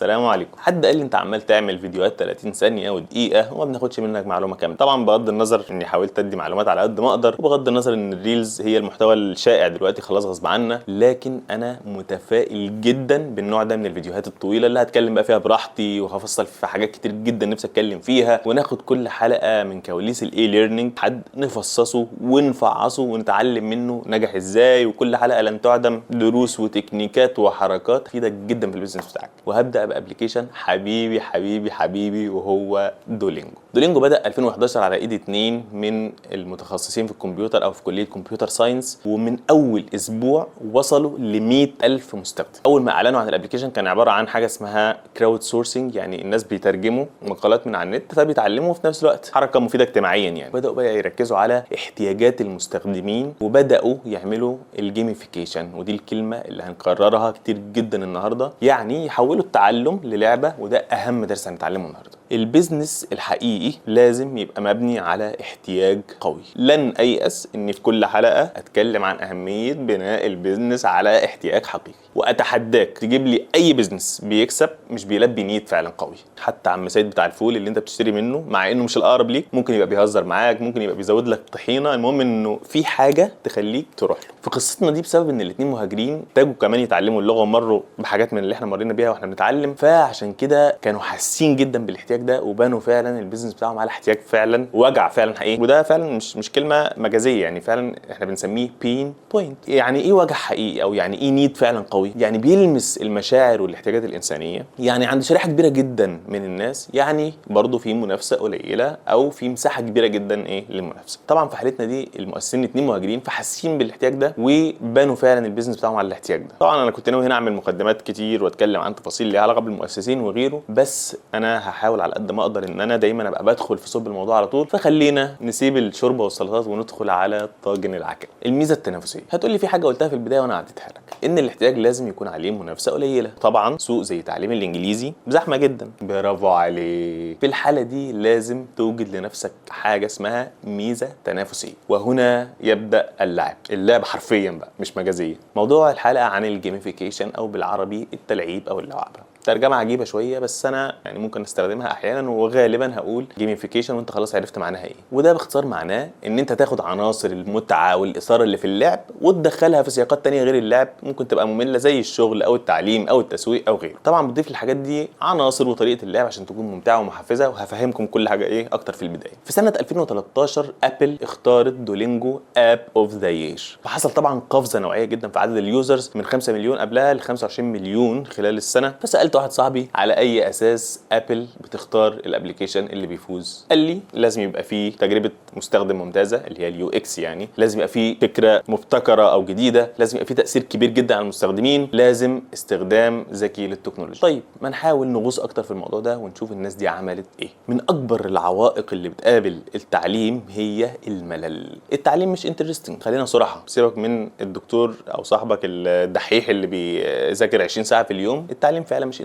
السلام عليكم. حد قال لي انت عمال تعمل فيديوهات 30 ثانيه ودقيقه وما بناخدش منك معلومه كامله. طبعا بغض النظر اني حاولت ادي معلومات على قد ما اقدر، وبغض النظر ان الريلز هي المحتوى الشائع دلوقتي خلاص غصب عنا، لكن انا متفائل جدا بالنوع ده من الفيديوهات الطويله اللي هتكلم بقى فيها براحتي، وهفصل في حاجات كتير جدا نفسي اتكلم فيها، وناخد كل حلقه من كواليس الاي ليرنينج حد نفصصه ونفعصه ونتعلم منه نجح ازاي، وكل حلقه لن تعدم دروس وتكنيكات وحركات تفيدك جدا في البيزنس بتاعك. وهبدا بابلكيشن حبيبي حبيبي حبيبي وهو دولينجو. دولينجو بدا 2011 على ايد 2 من المتخصصين في الكمبيوتر او في كليه كمبيوتر ساينس، ومن اول اسبوع وصلوا ل 100,000 مستخدم. اول ما اعلنوا عن الابلكيشن كان عباره عن حاجه اسمها كراود سورسنج، يعني الناس بيترجموا مقالات من على النت فبيتعلموا في نفس الوقت حركه مفيده اجتماعيا. يعني بداوا بقى يركزوا على احتياجات المستخدمين، وبداوا يعملوا الجيميفيكيشن، ودي الكلمه اللي هنكررها كتير جدا النهارده، يعني يحولوا التعلم للعبه، وده اهم درس هنتعلمه النهارده. البيزنس الحقيقي لازم يبقى مبني على احتياج قوي. لن ايأس اني في كل حلقه اتكلم عن اهميه بناء البيزنس على احتياج حقيقي، واتحداك تجيب لي اي بيزنس بيكسب مش بيلبي نيد فعلا قوي. حتى عم سيد بتاع الفول اللي انت بتشتري منه، مع انه مش الاقرب ليك، ممكن يبقى بيهزر معاك، ممكن يبقى بيزود لك طحينه، المهم انه في حاجه تخليك تروح له. في قصتنا دي بسبب ان الاثنين مهاجرين احتاجوا كمان يتعلموا اللغه ومروا بحاجات من اللي احنا مرينا بيها واحنا بنتعلم، فعشان كده كانوا حاسين جدا بالاحتياج ده، وبنوا فعلا البيزنس بتاعهم على احتياج فعلا، وجع فعلا حقيقي. وده فعلا مش كلمه مجازيه، يعني فعلا احنا بنسميه بين بوينت. يعني ايه وجع حقيقي، او يعني ايه نيد فعلا قوي؟ يعني بيلمس المشاعر والاحتياجات الانسانيه، يعني عند شريحه كبيره جدا من الناس، يعني برضو في منافسه قليله او في مساحه كبيره جدا ايه للمنافسه. طبعا في حالتنا دي المؤسسين 2 مهاجرين فحاسين بالاحتياج ده، وبنوا فعلا البيزنس بتاعهم على الاحتياج ده. طبعا انا كنت ناوي هنا اعمل مقدمات كتير واتكلم عن تفاصيل ليها علاقه بالمؤسسين وغيره، بس انا هحاول على قد ما اقدر ان انا دايما ابقى بدخل في صلب الموضوع على طول، فخلينا نسيب الشوربه والسلطات وندخل على طاجن العكا. الميزه التنافسيه. هتقول لي في حاجه قلتها في البدايه وانا عديتها لك، ان الاحتياج لازم يكون عليه منافسه قليله. طبعا سوق زي تعليم الانجليزي زحمه جدا، برافو عليك. في الحاله دي لازم توجد لنفسك حاجه اسمها ميزه تنافسيه، وهنا يبدا اللعب حرفيا بقى مش مجازيا. موضوع الحلقه عن الجيميفيكيشن، او بالعربي التلعيب او اللعبه. ترجمه عجيبه شويه بس انا يعني ممكن استخدمها احيانا، وغالبا هقول جيميفيكيشن وانت خلاص عرفت معناها ايه. وده باختصار معناه ان انت تاخد عناصر المتعه والاثاره اللي في اللعب وتدخلها في سياقات تانية غير اللعب، ممكن تبقى ممله زي الشغل او التعليم او التسويق او غيره. طبعا بتضيف للحاجات دي عناصر وطريقه اللعب عشان تكون ممتعه ومحفزه، وهفهمكم كل حاجه ايه اكتر في البدايه. في سنه 2013 ابل اختارت دولينجو اب اوف ذا يير، فحصل طبعا قفزه نوعيه جدا في عدد اليوزرز من 5 مليون قبلها ل 25 مليون خلال السنه. فسالت واحد صاحبي على اي اساس ابل بتختار الابلكيشن اللي بيفوز، قال لي لازم يبقى فيه تجربه مستخدم ممتازه اللي هي اليو اكس، يعني لازم يبقى فيه فكره مبتكره او جديده، لازم يبقى فيه تاثير كبير جدا على المستخدمين، لازم استخدام ذكي للتكنولوجيا. طيب ما نحاول نغوص اكتر في الموضوع ده ونشوف الناس دي عملت ايه. من اكبر العوائق اللي بتقابل التعليم هي الملل. التعليم مش انترستنج، خلينا صراحه، سيبك من الدكتور او صاحبك الدحيح اللي بيذاكر 20 ساعه في اليوم، التعليم فعلا مش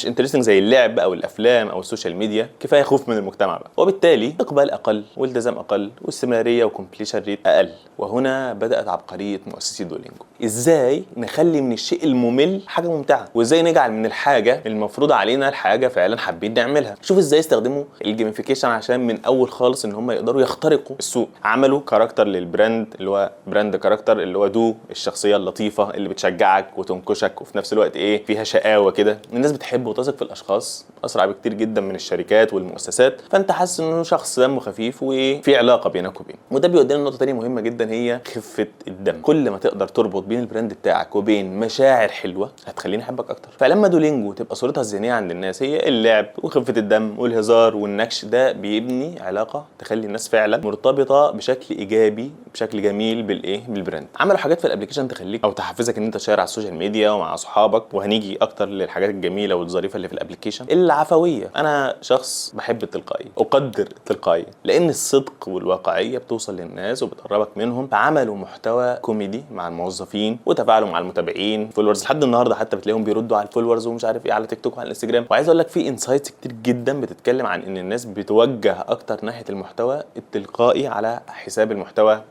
انترستنج زي اللعب او الافلام او السوشيال ميديا. كفايه خوف من المجتمع بقى، وبالتالي اقبال اقل والتزام اقل واستمراريه وكومبليشن ريت اقل. وهنا بدات عبقريه مؤسسي دولينجو. ازاي نخلي من الشيء الممل حاجه ممتعه، وازاي نجعل من الحاجه المفروضه علينا الحاجه فعلا حابين نعملها. شوف ازاي استخدموا الجيميفيكيشن عشان من اول خالص ان هم يقدروا يخترقوا السوق. عملوا كاركتر للبراند اللي هو براند كاركتر، اللي هو دو، الشخصيه اللطيفه اللي بتشجعك وتنكشك وفي نفس الوقت ايه فيها شقاوه كده. الناس بتحب وتثق في الاشخاص اسرع بكتير جدا من الشركات والمؤسسات، فانت حاسس انه شخص دمه خفيف وفي علاقه بينك وبينه. وده بيودينا لنقطه ثانيه مهمه جدا، هي خفه الدم. كل ما تقدر تربط بين البراند بتاعك وبين مشاعر حلوه هتخليني احبك اكتر. فلما دولينجو تبقى صورتها الذهنيه عند الناس هي اللعب وخفه الدم والهزار والنكش، ده بيبني علاقه تخلي الناس فعلا مرتبطه بشكل ايجابي بشكل جميل بالبراند. عملوا حاجات في الابلكيشن تخليك او تحفزك ان انت تشير على السوشيال ميديا ومع اصحابك، وهنيجي اكتر للحاجات الجميله والظريفه اللي في الابلكيشن. العفويه. انا شخص بحب التلقائيه، اقدر التلقائيه، لان الصدق والواقعيه بتوصل للناس وبتقربك منهم. فعملوا محتوى كوميدي مع الموظفين وتفاعلوا مع المتابعين فولورز، لحد النهارده حتى بتلاقيهم بيردوا على الفولورز ومش عارف ايه على تيك توك وعلى الانستجرام. وعايز اقول لك في انسايتس كتير جدا بتتكلم عن ان الناس بتوجه اكتر ناحيه المحتوى التلقائي على حساب المحتوى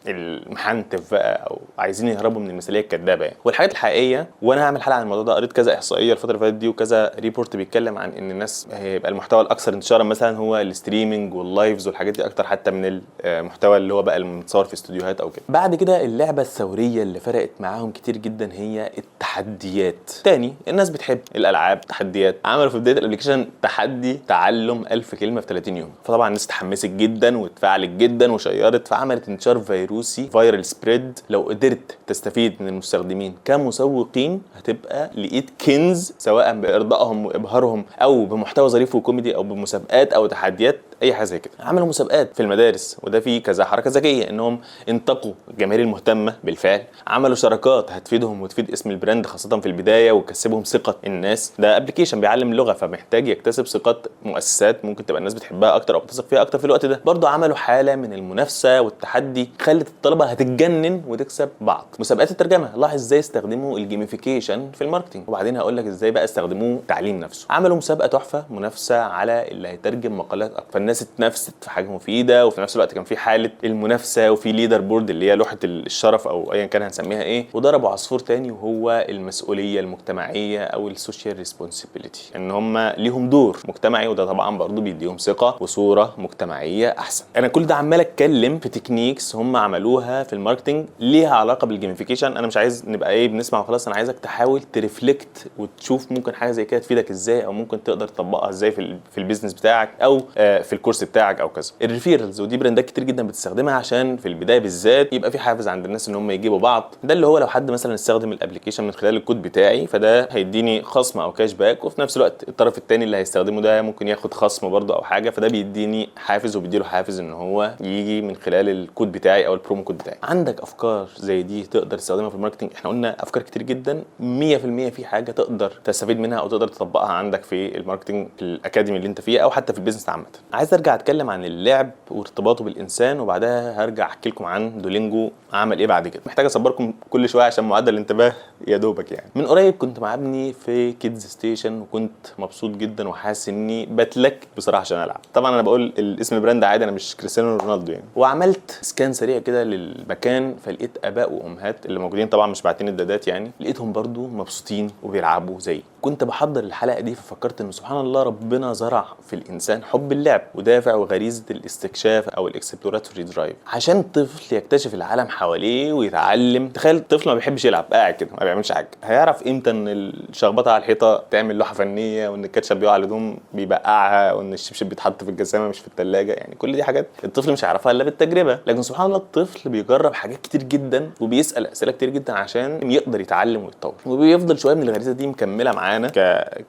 المحنتف بقى او عايزين يهربوا من المثاليه الكدابه يعني. والحاجات الحقيقيه، وانا هعمل حلقه عن الموضوع ده، قريت كذا احصائيه الفتره اللي فاتت دي وكذا ريبورت بيتكلم عن ان الناس هيبقى المحتوى الاكثر انتشارا مثلا هو الستريمنج واللايفز والحاجات دي اكتر حتى من المحتوى اللي هو بقى المتصور في استوديوهات او كده. بعد كده اللعبه الثوريه اللي فرقت معاهم كتير جدا هي التحديات. تاني الناس بتحب الالعاب تحديات، عملوا في بدايه الابلكيشن تحدي تعلم 1000 كلمه في 30 يوم، فطبعا الناس اتحمست جدا واتفاعلت جدا وشيرت، فعملت انتشار فيروسي فايرال سبريد. لو قدرت تستفيد من المستخدمين كمسوقين هتبقى لقيت كنز، سواء بارضائهم وابهارهم او بمحتوى ظريف وكوميدي او بمسابقات او تحديات اي حاجه زي كده. عملوا مسابقات في المدارس، وده فيه كذا حركه ذكيه انهم انتقوا الجماهير المهتمه بالفعل، عملوا شراكات هتفيدهم وتفيد اسم البراند خاصه في البدايه وتكسبهم ثقه الناس. ده ابلكيشن بيعلم اللغه فمحتاج يكتسب ثقه مؤسسات ممكن تبقى الناس بتحبها اكتر او بتثق فيها اكتر في الوقت ده. برضه عملوا حاله من المنافسه والتحدي خلت الطلبه هتتجنن وتكسب بعض. مسابقات الترجمه، لاحظ ازاي استخدموا الجيميفيكيشن في الماركتنج، وبعدين هقول لك ازاي بقى استخدموه تعليم نفسه. عملوا مسابقه تحفه منافسه على اللي هيترجم مقالات اكتر، فالناس اتنافست في حاجه مفيده، وفي نفس الوقت كان في حاله المنافسه وفي ليدر بورد اللي هي لوحه الشرف او ايا كان هنسميها ايه. وضربوا عصفور تاني وهو المسؤوليه المجتمعيه او السوشيال ريسبونسبيلتي، ان هم ليهم دور مجتمعي، وده طبعا برضو بيديهم ثقه وصوره مجتمعيه احسن. انا كل ده عمال اتكلم في تكنيكس هم عملوها في الماركتنج ليها علاقه بالجيميفيكيشن. انا مش عايز نبقى ايه بنسمع وخلاص، انا عايزك تحاول ترفلكت وتشوف ممكن حاجه زي كده تفيدك ازاي، او ممكن تقدر تطبقها ازاي في البيزنس بتاعك او في الكورس بتاعك او كذا. الريفيرلز، ودي براندات كتير جدا بتستخدمها عشان في البدايه بالذات يبقى في حافز عند الناس ان هم يجيبوا بعض. ده اللي هو لو حد مثلا استخدم الابلكيشن من خلال الكود بتاعي فده هيديني خصم او كاش باك، وفي نفس الوقت الطرف الثاني اللي هيستخدمه ده ممكن ياخد خصم برضه او حاجه، فده بيديني حافز وبيديله حافز ان هو يجي من خلال الكود بتاعي او البرومو كود بتاعي. عندك افكار زي دي تقدر تستخدمها في الماركتنج؟ احنا قلنا افكار كتير جدا، 100% في حاجه تقدر تستفيد منها او تقدر تطبقها عندك في الماركتنج في الاكاديمي اللي انت فيها او حتى في البيزنس عامه. عايز ارجع اتكلم عن اللعب وارتباطه بالانسان، وبعدها هرجع احكي لكم عن دولينجو عمل ايه بعد كده. محتاج اصبركم كل شويه عشان معدل الانتباه يا دوبك يعني. من قريب كنت مع ابني في كيدز ستيشن وكنت مبسوط جدا وحاسس اني بتلك بصراحه عشان العب. طبعا انا بقول الاسم البراند عادي، انا مش كريستيانو رونالدو يعني. وعملت سكان سريع كده للمكان، فلقيت اباء وامهات اللي موجودين طبعا مش باعتين الدادات يعني، لقيتهم برضو مبسوطين وبيلعبوا زي. كنت بحضر الحلقه دي ففكرت ان سبحان الله ربنا زرع في الانسان حب اللعب ودافع وغريزه الاستكشاف او الاكسبلوراتوري درايف عشان الطفل يكتشف العالم حواليه ويتعلم. تخيل الطفل ما بيحبش يلعب، قاعد كده ما بيعملش حاجه، هيعرف امتى ان الشخبطه على الحيطه تعمل لوحه فنيه، وان الكاتشب بيقع على الهدوم بيبقعها، وان الشبشب بيتحط في الجزامه مش في الثلاجه؟ يعني كل دي حاجات الطفل مش هيعرفها الا بالتجربه. لكن سبحان الله الطفل بيجرب حاجات كتير جدا وبيسال اسئله كتير جدا عشان يقدر يتعلم ويتطور، وبيفضل شويه من الغريزه دي مكمله معانا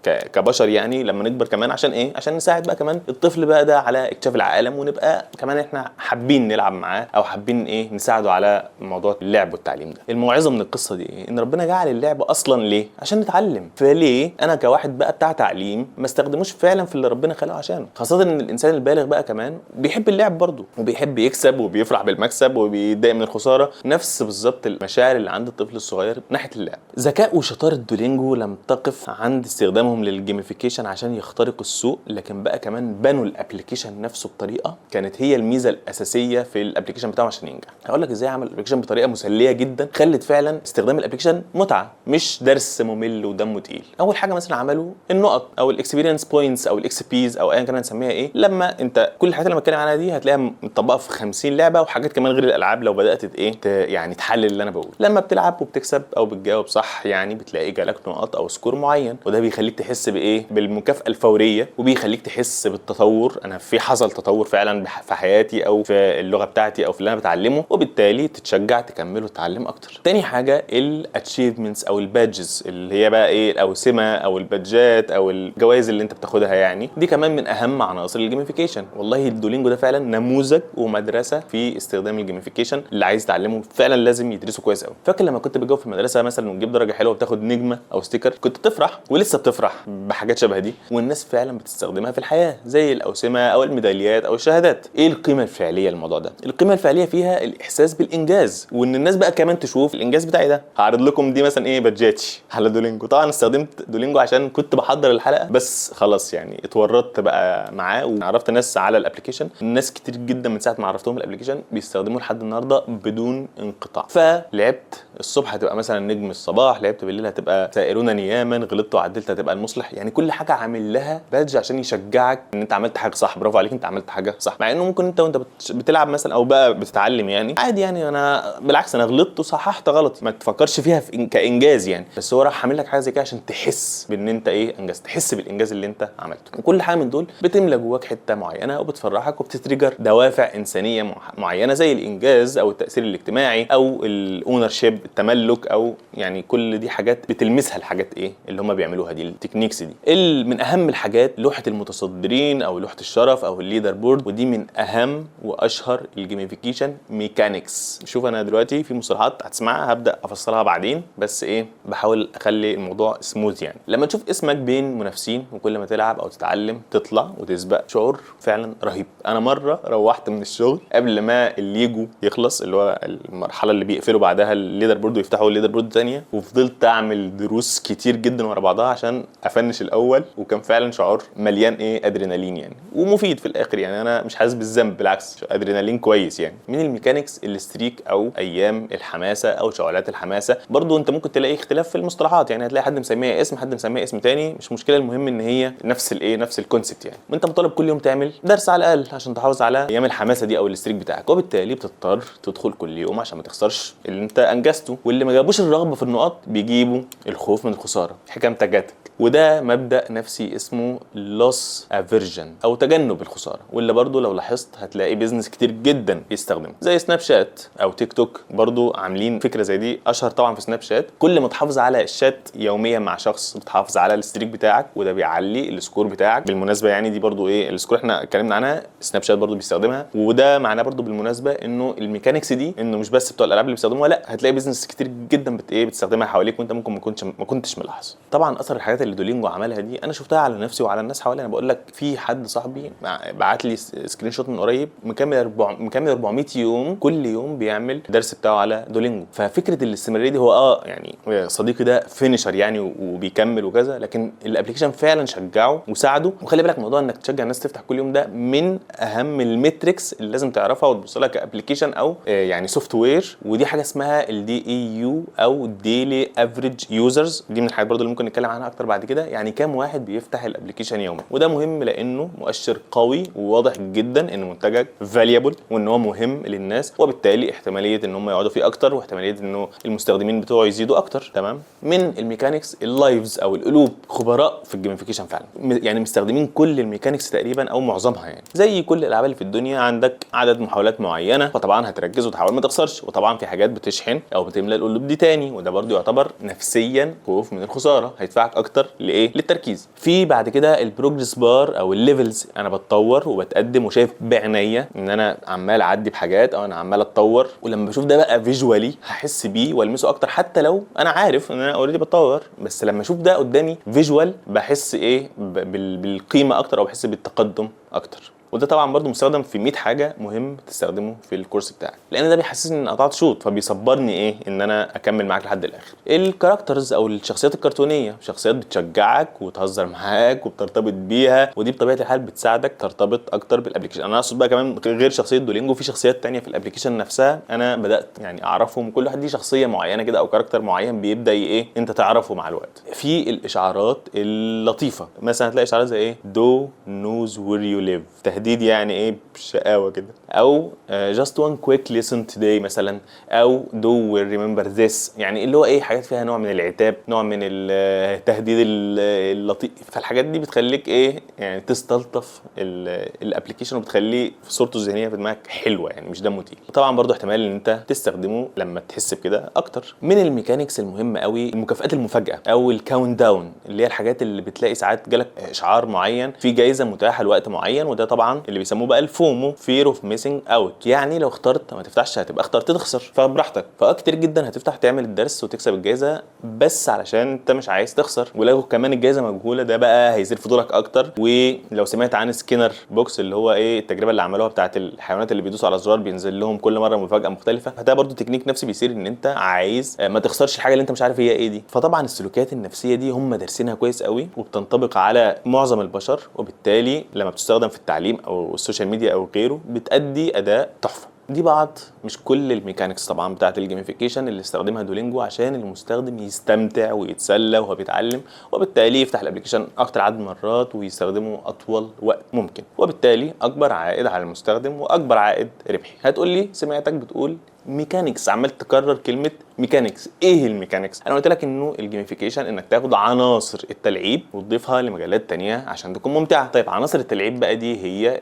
كبشر يعني لما نكبر كمان. عشان ايه؟ عشان نساعد بقى كمان الطفل بقى ده على اكتشاف العالم، ونبقى كمان احنا حابين نلعب معاه او حابين ايه نساعده على موضوع اللعب والتعليم ده. الموعظه من القصه دي ايه؟ ان ربنا جعل اللعب اصلا ليه؟ عشان نتعلم. فليه انا كواحد بقى بتاع تعليم ما استخدموش فعلا في اللي ربنا خلقه عشانه؟ خاصه ان الانسان البالغ بقى كمان بيحب اللعب برضه، وبيحب يكسب وبيفرح بالمكسب وبيتضايق من الخساره، نفس بالظبط المشاعر اللي عند الطفل الصغير ناحيه اللعب. ذكاء وشطاره دولينجو لم تقف عند استخدامهم للجيميفيكيشن عشان يخترقوا السوق، لكن بقى كمان بنوا الابلكيشن نفسه بطريقه كانت هي الميزه الاساسيه في الابلكيشن بتاعه عشان ينجح. هقول لك ازاي عمل الابلكيشن بطريقه مسليه جدا خلت فعلا استخدام الابلكيشن متعه مش درس ممل ودمه تقيل. اول حاجه مثلا عملوا النقط او الاكسبيرينس بوينتس او الاكس بيز او ايا كان نسميها ايه. لما انت كل الحاجات اللي بتكلم عنها دي هتلاقيها مطبقه في 50 لعبه وحاجات كمان غير الالعاب لو بدات يعني تحلل اللي انا بقوله. لما بتلعب وبتكسب او بتجاوب صح يعني بتلاقي جالك نقط او سكور معين، وده بيخليك تحس بايه؟ بالمكافاه الفوريه، وبيخليك تحس بالتطور. انا في حصل تطور فعلا في حياتي او في اللغه بتاعتي او في اللي انا بتعلمه، وبالتالي تتشجع تكمل وتتعلم اكتر. تاني حاجه الاتشيفمنتس او البادجز اللي هي بقى ايه الاوسمه او البادجات او الجوائز اللي انت بتاخدها يعني. دي كمان من اهم عناصر الجيميفيكيشن. والله الدولينجو ده فعلا نموذج ومدرسه في استخدام الجيميفيكيشن. اللي عايز يتعلمه فعلا لازم يدرسه كويس قوي. فاكر لما كنت بجاوب في المدرسه مثلا وتجيب درجه حلوه وتاخد نجمه او ستيكر كنت تفرح بتفرح ولسه بتفرح بحاجات شبه دي، والناس فعلا بتستخدمها في الحياه زي الاوسمه او الميداليات او الشهادات. ايه القيمه الفعليه للموضوع ده؟ القيمه الفعليه فيها الاحساس بالانجاز، وان الناس بقى كمان تشوف الانجاز بتاعي ده. هعرض لكم دي مثلا ايه بادجاتي على دولينجو. طبعا استخدمت دولينجو عشان كنت بحضر الحلقه، بس خلاص يعني اتورطت بقى معاه وعرفت ناس على الابلكيشن. الناس كتير جدا من ساعه ما عرفتهم الابلكيشن بيستخدموه لحد النهارده بدون انقطاع. فلعبت الصبح هتبقى مثلا نجم الصباح، لعبت بالليل هتبقى سائرون نياما، غلطت وعدلت هتبقى المصلح. يعني كل حاجه عامل لها بادج عشان يشجعك ان انت عملت حاجه صح، برافو عليك انت عملت حاجه صح. مع انه ممكن انت وانت بتلعب مثلا او بقى بتتعلم يعني عادي، يعني انا بالعكس انا غلطت وصححت غلطي، ما تفكرش فيها في كانجاز يعني. بس هو راح عامل لك حاجه زي كده عشان تحس بان انت ايه انجزت، تحس بالانجاز اللي انت عملته. وكل حاجه من دول بتملى جواك حته معينه وبتفرحك وبتتريجر دوافع انسانيه معينه زي الانجاز او التاثير الاجتماعي او الاونر شيب، التملك، او يعني كل دي حاجات بتلمسها الحاجات ايه اللي هم بيعملوها دي، التكنيكس دي. من اهم الحاجات لوحه المتصدرين او لوحه الشرف او الليدر بورد، ودي من اهم واشهر الجيميفيكيشن ميكانكس. شوف انا دلوقتي في مصطلحات هتسمعها هبدا افصلها بعدين، بس ايه بحاول اخلي الموضوع سموث. يعني لما تشوف اسمك بين منافسين وكل ما تلعب او تتعلم تطلع وتسبق، شعور فعلا رهيب. انا مره روحت من الشغل قبل ما الليجو يخلص، اللي هو المرحله اللي بيقفلوا بعدها الليدر بورد ويفتحوا الليدر بورد ثانيه، وفضلت اعمل دروس كتير جدا ورا بعضها عشان افنش الاول. وكان فعلا شعور مليان ايه ادرينالين يعني، ومفيد في الاخر. يعني انا مش حاسس بالذنب، بالعكس ادرينالين كويس. يعني من الميكانيكس الستريك او ايام الحماسه او شعلات الحماسه. برضو انت ممكن تلاقي اختلاف في المصطلحات، يعني هتلاقي حد مسميها اسم، حد مسميها اسم تاني، مش مشكله. المهم ان هي نفس الايه نفس الكونسيبت. يعني وانت مطالب كل يوم تعمل درس على الاقل عشان تحافظ على ايام الحماسه دي او الستريك بتاعك، وبالتالي بتضطر تدخل كل يوم عشان ما تخسرش اللي انت انجزته. واللي ما جابوش الرغبه في النقاط بيجيبوا الخوف من الخساره، حكمتك جاتك. وده مبدأ نفسي اسمه loss aversion او تجنب الخسارة، واللي برضو لو لاحظت هتلاقي بيزنس كتير جدا بيستخدمه زي سناب شات او تيك توك. برضو عاملين فكرة زي دي، اشهر طبعا في سناب شات. كل ما تحافظ على الشات يوميا مع شخص بتحافظ على الستريك بتاعك، وده بيعلي السكور بتاعك. بالمناسبة يعني دي برضو ايه السكور احنا اتكلمنا عنها، سناب شات برضو بيستخدمها. وده معناه برضو بالمناسبة انه الميكانيكس دي انه مش بس بتوع الالعاب اللي بيستخدموها، لا هتلاقي بيزنس كتير جدا بتستخدمها حواليك وانت ممكن ما كنتش ملاحظ. طبعا اثر الحاجات اللي دولينجو عملها دي انا شفتها على نفسي وعلى الناس حوالي. انا بقول لك في حد صاحبي بعت لي سكرين شوت من قريب مكمل 400 يوم، كل يوم بيعمل الدرس بتاعه على دولينجو. ففكره الاستمراريه دي، هو يعني صديقي ده فينيشر يعني وبيكمل وكذا، لكن الابلكيشن فعلا شجعه وساعده. وخلي بالك موضوع انك تشجع الناس تفتح كل يوم ده من اهم الميتريكس اللي لازم تعرفها وتبص لها كابلكيشن او يعني سوفت وير. ودي حاجه اسمها الدي اي يو او ديلي افريج يوزرز. دي من الحاجات برضو اللي ممكن نتكلم عنها اكتر بعد كده. يعني كام واحد بيفتح الابلكيشن يومي، وده مهم لانه مؤشر قوي وواضح جدا ان منتجك فاليبل وان هو مهم للناس، وبالتالي احتماليه ان هم يقعدوا فيه اكتر واحتماليه انه المستخدمين بتوعه يزيدوا اكتر. تمام. من الميكانيكس اللايفز او القلوب خبراء في الجيميفيكيشن فعلا، يعني مستخدمين كل الميكانيكس تقريبا او معظمها. يعني زي كل الالعاب اللي في الدنيا عندك عدد محاولات معينه، فطبعا هتركز وتحاول ما تخسرش. وطبعا في حاجات بتشحن او بتملى القلوب دي تاني، وده برضو يعتبر نفسيا خوف من الخساره، هيدفعك اكتر لايه للتركيز. في بعد كده البروجرس بار او الليفلز، انا بتطور وبتقدم وشايف بعينيا ان انا عمال اعدي بحاجات او انا عمال اتطور. ولما بشوف ده بقى فيجوالي هحس بيه والمسه اكتر، حتى لو انا عارف ان انا اوريدي بتطور. بس لما اشوف ده قدامي فيجوال بحس ايه بالقيمه اكتر او بحس بالتقدم اكتر. وده طبعا برضو مستخدم في 100 حاجه مهم تستخدمه في الكورس بتاعك، لان ده بيحسسني ان قطعت شوط، فبيصبرني ايه ان انا اكمل معاك لحد الاخر. الكاركترز او الشخصيات الكرتونيه، شخصيات بتشجعك وتهزر معاك وبترتبط بيها، ودي بطبيعه الحال بتساعدك ترتبط اكتر بالابلكيشن. انا اقصد بقى كمان غير شخصيه دولينجو في شخصيات تانية في الابلكيشن نفسها انا بدات يعني اعرفهم، وكل واحد ليه شخصيه معينه كده او كاركتر معين بيبدا ايه انت تعرفه مع الوقت. في الاشعارات اللطيفه، مثلا هتلاقي اشعارات زي ايه دو نوز وير يو ليف، تهديد يعني ايه بشقاوه كده، او just one quick listen today مثلا، او do remember this، يعني اللي هو ايه حاجات فيها نوع من العتاب، نوع من التهديد اللطيف. فالحاجات دي بتخليك ايه يعني تستلطف الابلكيشن وبتخليه في صورته الذهنيه في دماغك حلوه، يعني مش دمه تقيل. طبعا برضو احتمال ان انت تستخدمه لما تحس بكده اكتر. من الميكانيكس المهمه قوي المكافئات المفاجاه او الكاونت داون، اللي هي الحاجات اللي بتلاقي ساعات جالك اشعار معين في جائزه متاحه لوقت معين، وده طبعا طبعا اللي بيسموه بقى الفومو، فير اوف ميسنج اوت، يعني لو اخترت ما تفتحش هتبقى اخترت تخسر، فبراحتك. فكتير جدا هتفتح تعمل الدرس وتكسب الجائزه بس علشان انت مش عايز تخسر، ولو كمان الجائزه مجهوله ده بقى هيزيد فضولك اكتر. ولو سمعت عن سكينر بوكس اللي هو ايه التجربه اللي عملوها بتاعه الحيوانات اللي بيدوسوا على زرار بينزل لهم كل مره مفاجاه مختلفه، فده برضو تكنيك نفسي بيصير ان انت عايز ما تخسرش الحاجه اللي انت مش عارف هي ايه دي. فطبعا السلوكيات النفسيه دي هم دارسينها كويس قوي وبتنطبق على معظم البشر، وبالتالي لما بتستخدم في التعليم او السوشيال ميديا او غيره بتأدي اداء تحفه. دي بعض مش كل الميكانيكس طبعا بتاعه الجيميفيكيشن اللي استخدمها دولينجو عشان المستخدم يستمتع ويتسلى وهو بيتعلم، وبالتالي يفتح الابلكيشن اكتر عدد مرات ويستخدمه اطول وقت ممكن، وبالتالي اكبر عائد على المستخدم واكبر عائد ربحي. هتقول لي سمعتك بتقول ميكانيكس، عمال تكرر كلمه ميكانيكس. ايه الميكانيكس؟ انا قلت لك انه الجيميفيكيشن انك تاخد عناصر التلعيب وتضيفها لمجالات تانية عشان تكون ممتعه. طيب عناصر التلعيب بقى دي هي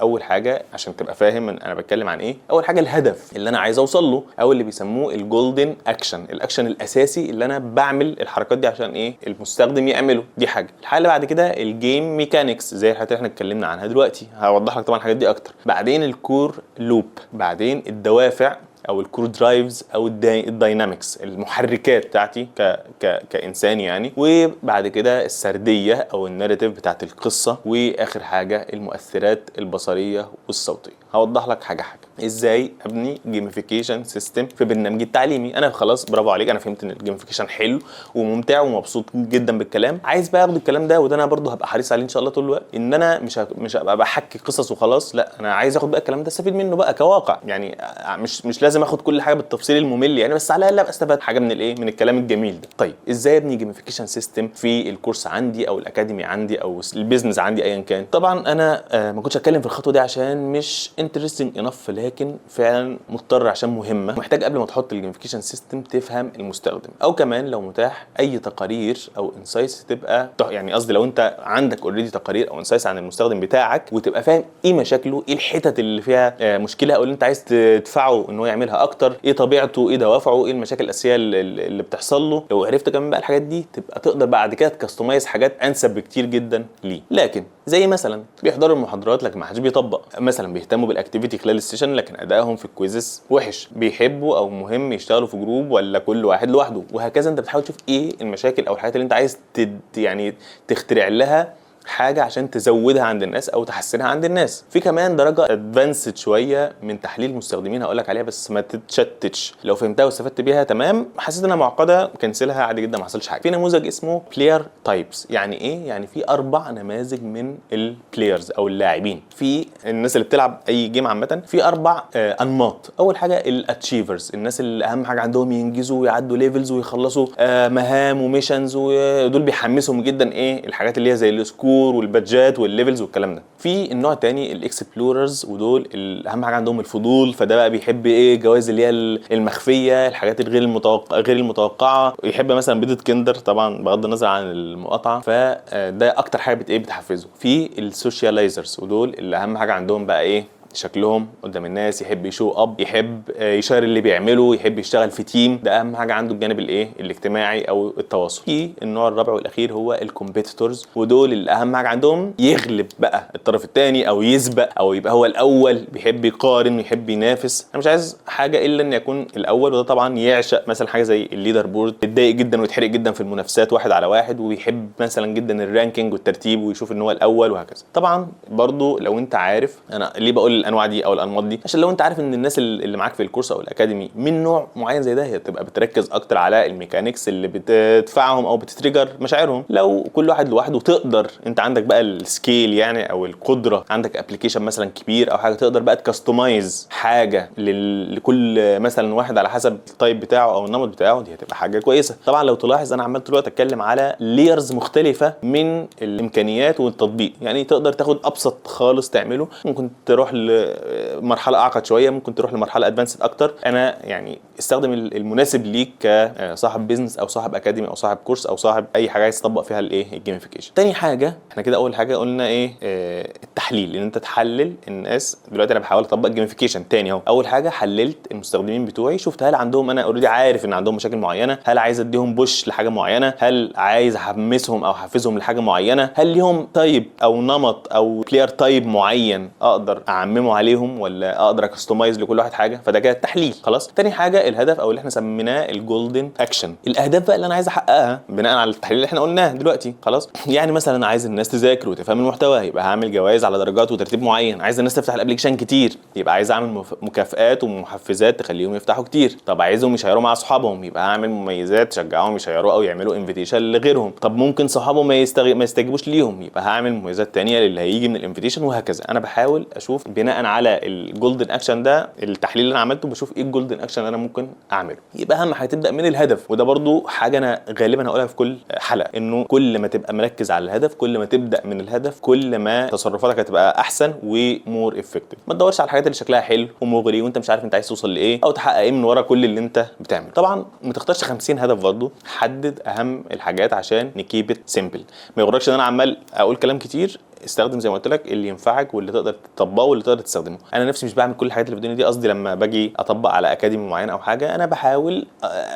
اول حاجه عشان تبقى فاهم انا بتكلم عن ايه. اول حاجه الهدف اللي انا عايز اوصل له او اللي بيسموه الجولدن اكشن، الاكشن الاساسي اللي انا بعمل الحركات دي عشان ايه المستخدم يعمله. دي حاجه. الحاجه اللي بعد كده الجيم ميكانيكس زي الحاجات اللي احنا اتكلمنا عنها دلوقتي، هوضح لك طبعا الحاجات دي اكتر. بعدين الكور لوب، بعدين الدوافع او الكور درايفز او الداينامكس، المحركات بتاعتي كانسان يعني. وبعد كده السرديه او الناريتيف بتاعت القصه، واخر حاجه المؤثرات البصريه والصوتيه. هوضح لك حاجه ازاي ابني جيميفيكيشن سيستم في برنامجي التعليمي. انا خلاص برافو عليك، انا فهمت ان الجيميفيكيشن حلو وممتع ومبسوط جدا بالكلام. عايز بقى اخد الكلام ده، وده انا برضو هبقى حريص عليه ان شاء الله طول الوقت، ان انا مش هبقى بحكي قصص وخلاص، لا انا عايز اخد بقى الكلام ده استفيد منه بقى كواقع. يعني مش لازم اخد كل حاجه بالتفصيل الممل يعني، بس على الاقل ابقى استفاد حاجه من الايه، من الكلام الجميل ده. طيب ازاي ابني جيميفيكيشن سيستم في الكورس عندي او الاكاديمي عندي او البيزنس عندي ايا كان؟ طبعا انا ما كنتش اتكلم في الخطوه دي عشان مش انترستنج انف، لكن فعلا مضطر عشان مهمه. محتاج قبل ما تحط الجيميفيكيشن سيستم تفهم المستخدم، او كمان لو متاح اي تقارير او انسايتس تبقى يعني قصدي لو انت عندك اوريدي تقارير او انسايتس عن المستخدم بتاعك وتبقى فاهم ايه مشاكله، ايه الحتت اللي فيها مشكله او اللي انت عايز تدفعه ان هو يعملها اكتر، ايه طبيعته، ايه دوافعه، ايه المشاكل الاساسيه اللي بتحصل له. لو عرفت كمان بقى الحاجات دي تبقى تقدر بعد كده تكستمايز حاجات انسب بكتير جدا ليه. لكن زي مثلا بيحضروا المحاضرات لكن ما حدش بيطبق، مثلا بيهتموا بالاكتيفيتي خلال السيشن لكن ادائهم في الكويزز وحش، بيحبوا او مهم يشتغلوا في جروب ولا كل واحد لوحده، وهكذا. انت بتحاول تشوف ايه المشاكل او الحاجات اللي انت عايز يعني تخترع لها حاجه عشان تزودها عند الناس او تحسنها عند الناس. في كمان درجه ادفانسد شويه من تحليل المستخدمين هقول لك عليها، بس ما تتشتتش. لو فهمتها واستفدت بيها تمام، حسيت انها معقده كنسلها عادي جدا، ما حصلش حاجه. في نموذج اسمه بلاير تايبس. يعني ايه؟ يعني في 4 نماذج من البلايرز او اللاعبين، في الناس اللي بتلعب اي جيم عامه في 4 انماط. اول حاجه الاتشيفرز، الناس اللي اهم حاجه عندهم ينجزوا ويعدوا ليفلز ويخلصوا مهام وميشنز، ودول بيحمسهم جدا ايه الحاجات اللي هي زي السكور والبادجات والليفلز والكلام ده. في النوع الثاني الاكسبلوررز، ودول اهم حاجه عندهم الفضول، فده بقى بيحب ايه جوائز اللي هي المخفيه، الحاجات الغير المتوقعه، يحب مثلا بيضه كندر طبعا بغض النظر عن المقاطعه، فده اكتر حاجه بتحفزه. في السوشيالايزرز، ودول اللي اهم حاجه عندهم بقى ايه شكلهم قدام الناس، يحب يشو اب، يحب يشير اللي بيعمله، يحب يشتغل في تيم، ده اهم حاجه عنده الجانب الايه الاجتماعي او التواصل. في النوع الرابع والاخير هو الكومبيتيتورز، ودول اللي اهم حاجه عندهم يغلب بقى الطرف الثاني او يسبق او يبقى هو الاول، بيحب يقارن ويحب ينافس. انا مش عايز حاجه الا ان يكون الاول، وده طبعا يعشق مثلا حاجه زي الليدر بورد، يتضايق جدا ويتحرق جدا في المنافسات 1 على 1، ويحب مثلا جدا الرانكينج والترتيب ويشوف ان هو الاول وهكذا. طبعا برضو لو انت عارف انا ليه بقول الانواع دي او الانماط دي، عشان لو انت عارف ان الناس اللي معاك في الكورس او الاكاديمي من نوع معين زي ده، هي تبقى بتركز اكتر على الميكانيكس اللي بتدفعهم او بتتريجر مشاعرهم. لو كل واحد لوحده تقدر انت عندك بقى السكيل يعني او القدره، عندك ابلكيشن مثلا كبير او حاجه، تقدر بقى تكستمايز حاجه لكل مثلا واحد على حسب التايب بتاعه او النمط بتاعه، دي هتبقى حاجه كويسه. طبعا لو تلاحظ انا عمال طول الوقت اتكلم على ليرز مختلفه من الامكانيات والتطبيق. يعني تقدر تاخد ابسط خالص تعمله، ممكن تروح مرحله اعقد شويه، ممكن تروح لمرحله ادفانسد اكتر. انا يعني استخدم المناسب ليك كصاحب بيزنس او صاحب اكاديمي او صاحب كورس او صاحب اي حاجه عايز تطبق فيها الايه الجيميفيكيشن. تاني حاجه، احنا كده اول حاجه قلنا ايه التحليل، ان انت تحلل الناس. دلوقتي انا بحاول اطبق جيميفيكيشن تاني اهو. اول حاجه حللت المستخدمين بتوعي، شفت هل عندهم، انا اوريدي عارف ان عندهم مشاكل معينه، هل عايز اديهم بوش لحاجه معينه، هل عايز احمسهم او احفزهم لحاجه معينه، هل ليهم تايب او نمط او بلاير تايب معين اقدر اعممه عليهم ولا اقدر اكستمايز لكل واحد حاجه. فده كده التحليل خلاص. تاني حاجه الهدف او اللي احنا سميناه الجولدن اكشن، الاهداف بقى اللي انا عايز احققها بناء على التحليل اللي احنا قلناه دلوقتي خلاص. يعني مثلا عايز الناس تذاكر وتفهم المحتوى، يبقى هعمل جوائز على درجات وترتيب معين. عايز الناس تفتح الابلكيشن كتير، يبقى عايز اعمل مكافآت ومحفزات تخليهم يفتحوا كتير. طب عايزهم يشيروا مع اصحابهم، يبقى هعمل مميزات تشجعهم يشيروا او يعملوا انفيتيشن لغيرهم. طب ممكن صحابهم ما يستجيبوش ليهم، يبقى هعمل مميزات تانية للي هيجي من الانفيتيشن، وهكذا. انا بحاول اشوف بناء على الجولدن اكشن ده، التحليل اللي انا عملته، بشوف ايه الجولدن اكشن اللي انا ممكن اعمله. يبقى اهم حاجه تبدا من الهدف، وده برضو حاجه انا غالبا هقولها في كل حلقه، انه كل ما تبقى مركز على الهدف، كل ما تبدا من الهدف، كل ما تصرفاتك هتبقى احسن ومور افكتيف. ما تدورش على الحاجات اللي شكلها حلو ومغري وانت مش عارف انت عايز توصل لايه او تحقق ايه من ورا كل اللي انت بتعمله. طبعا ما تختارش 50 هدف برضو، حدد اهم الحاجات عشان نكيب ات سيمبل. ما يغركش ان انا عمال اقول كلام كتير. استخدم زي ما قلت لك اللي ينفعك واللي تقدر تطبقه واللي تقدر تستخدمه. انا نفسي مش بعمل كل الحاجات اللي في الدنيا دي، قصدي لما باجي اطبق على اكاديمي معين او حاجه، انا بحاول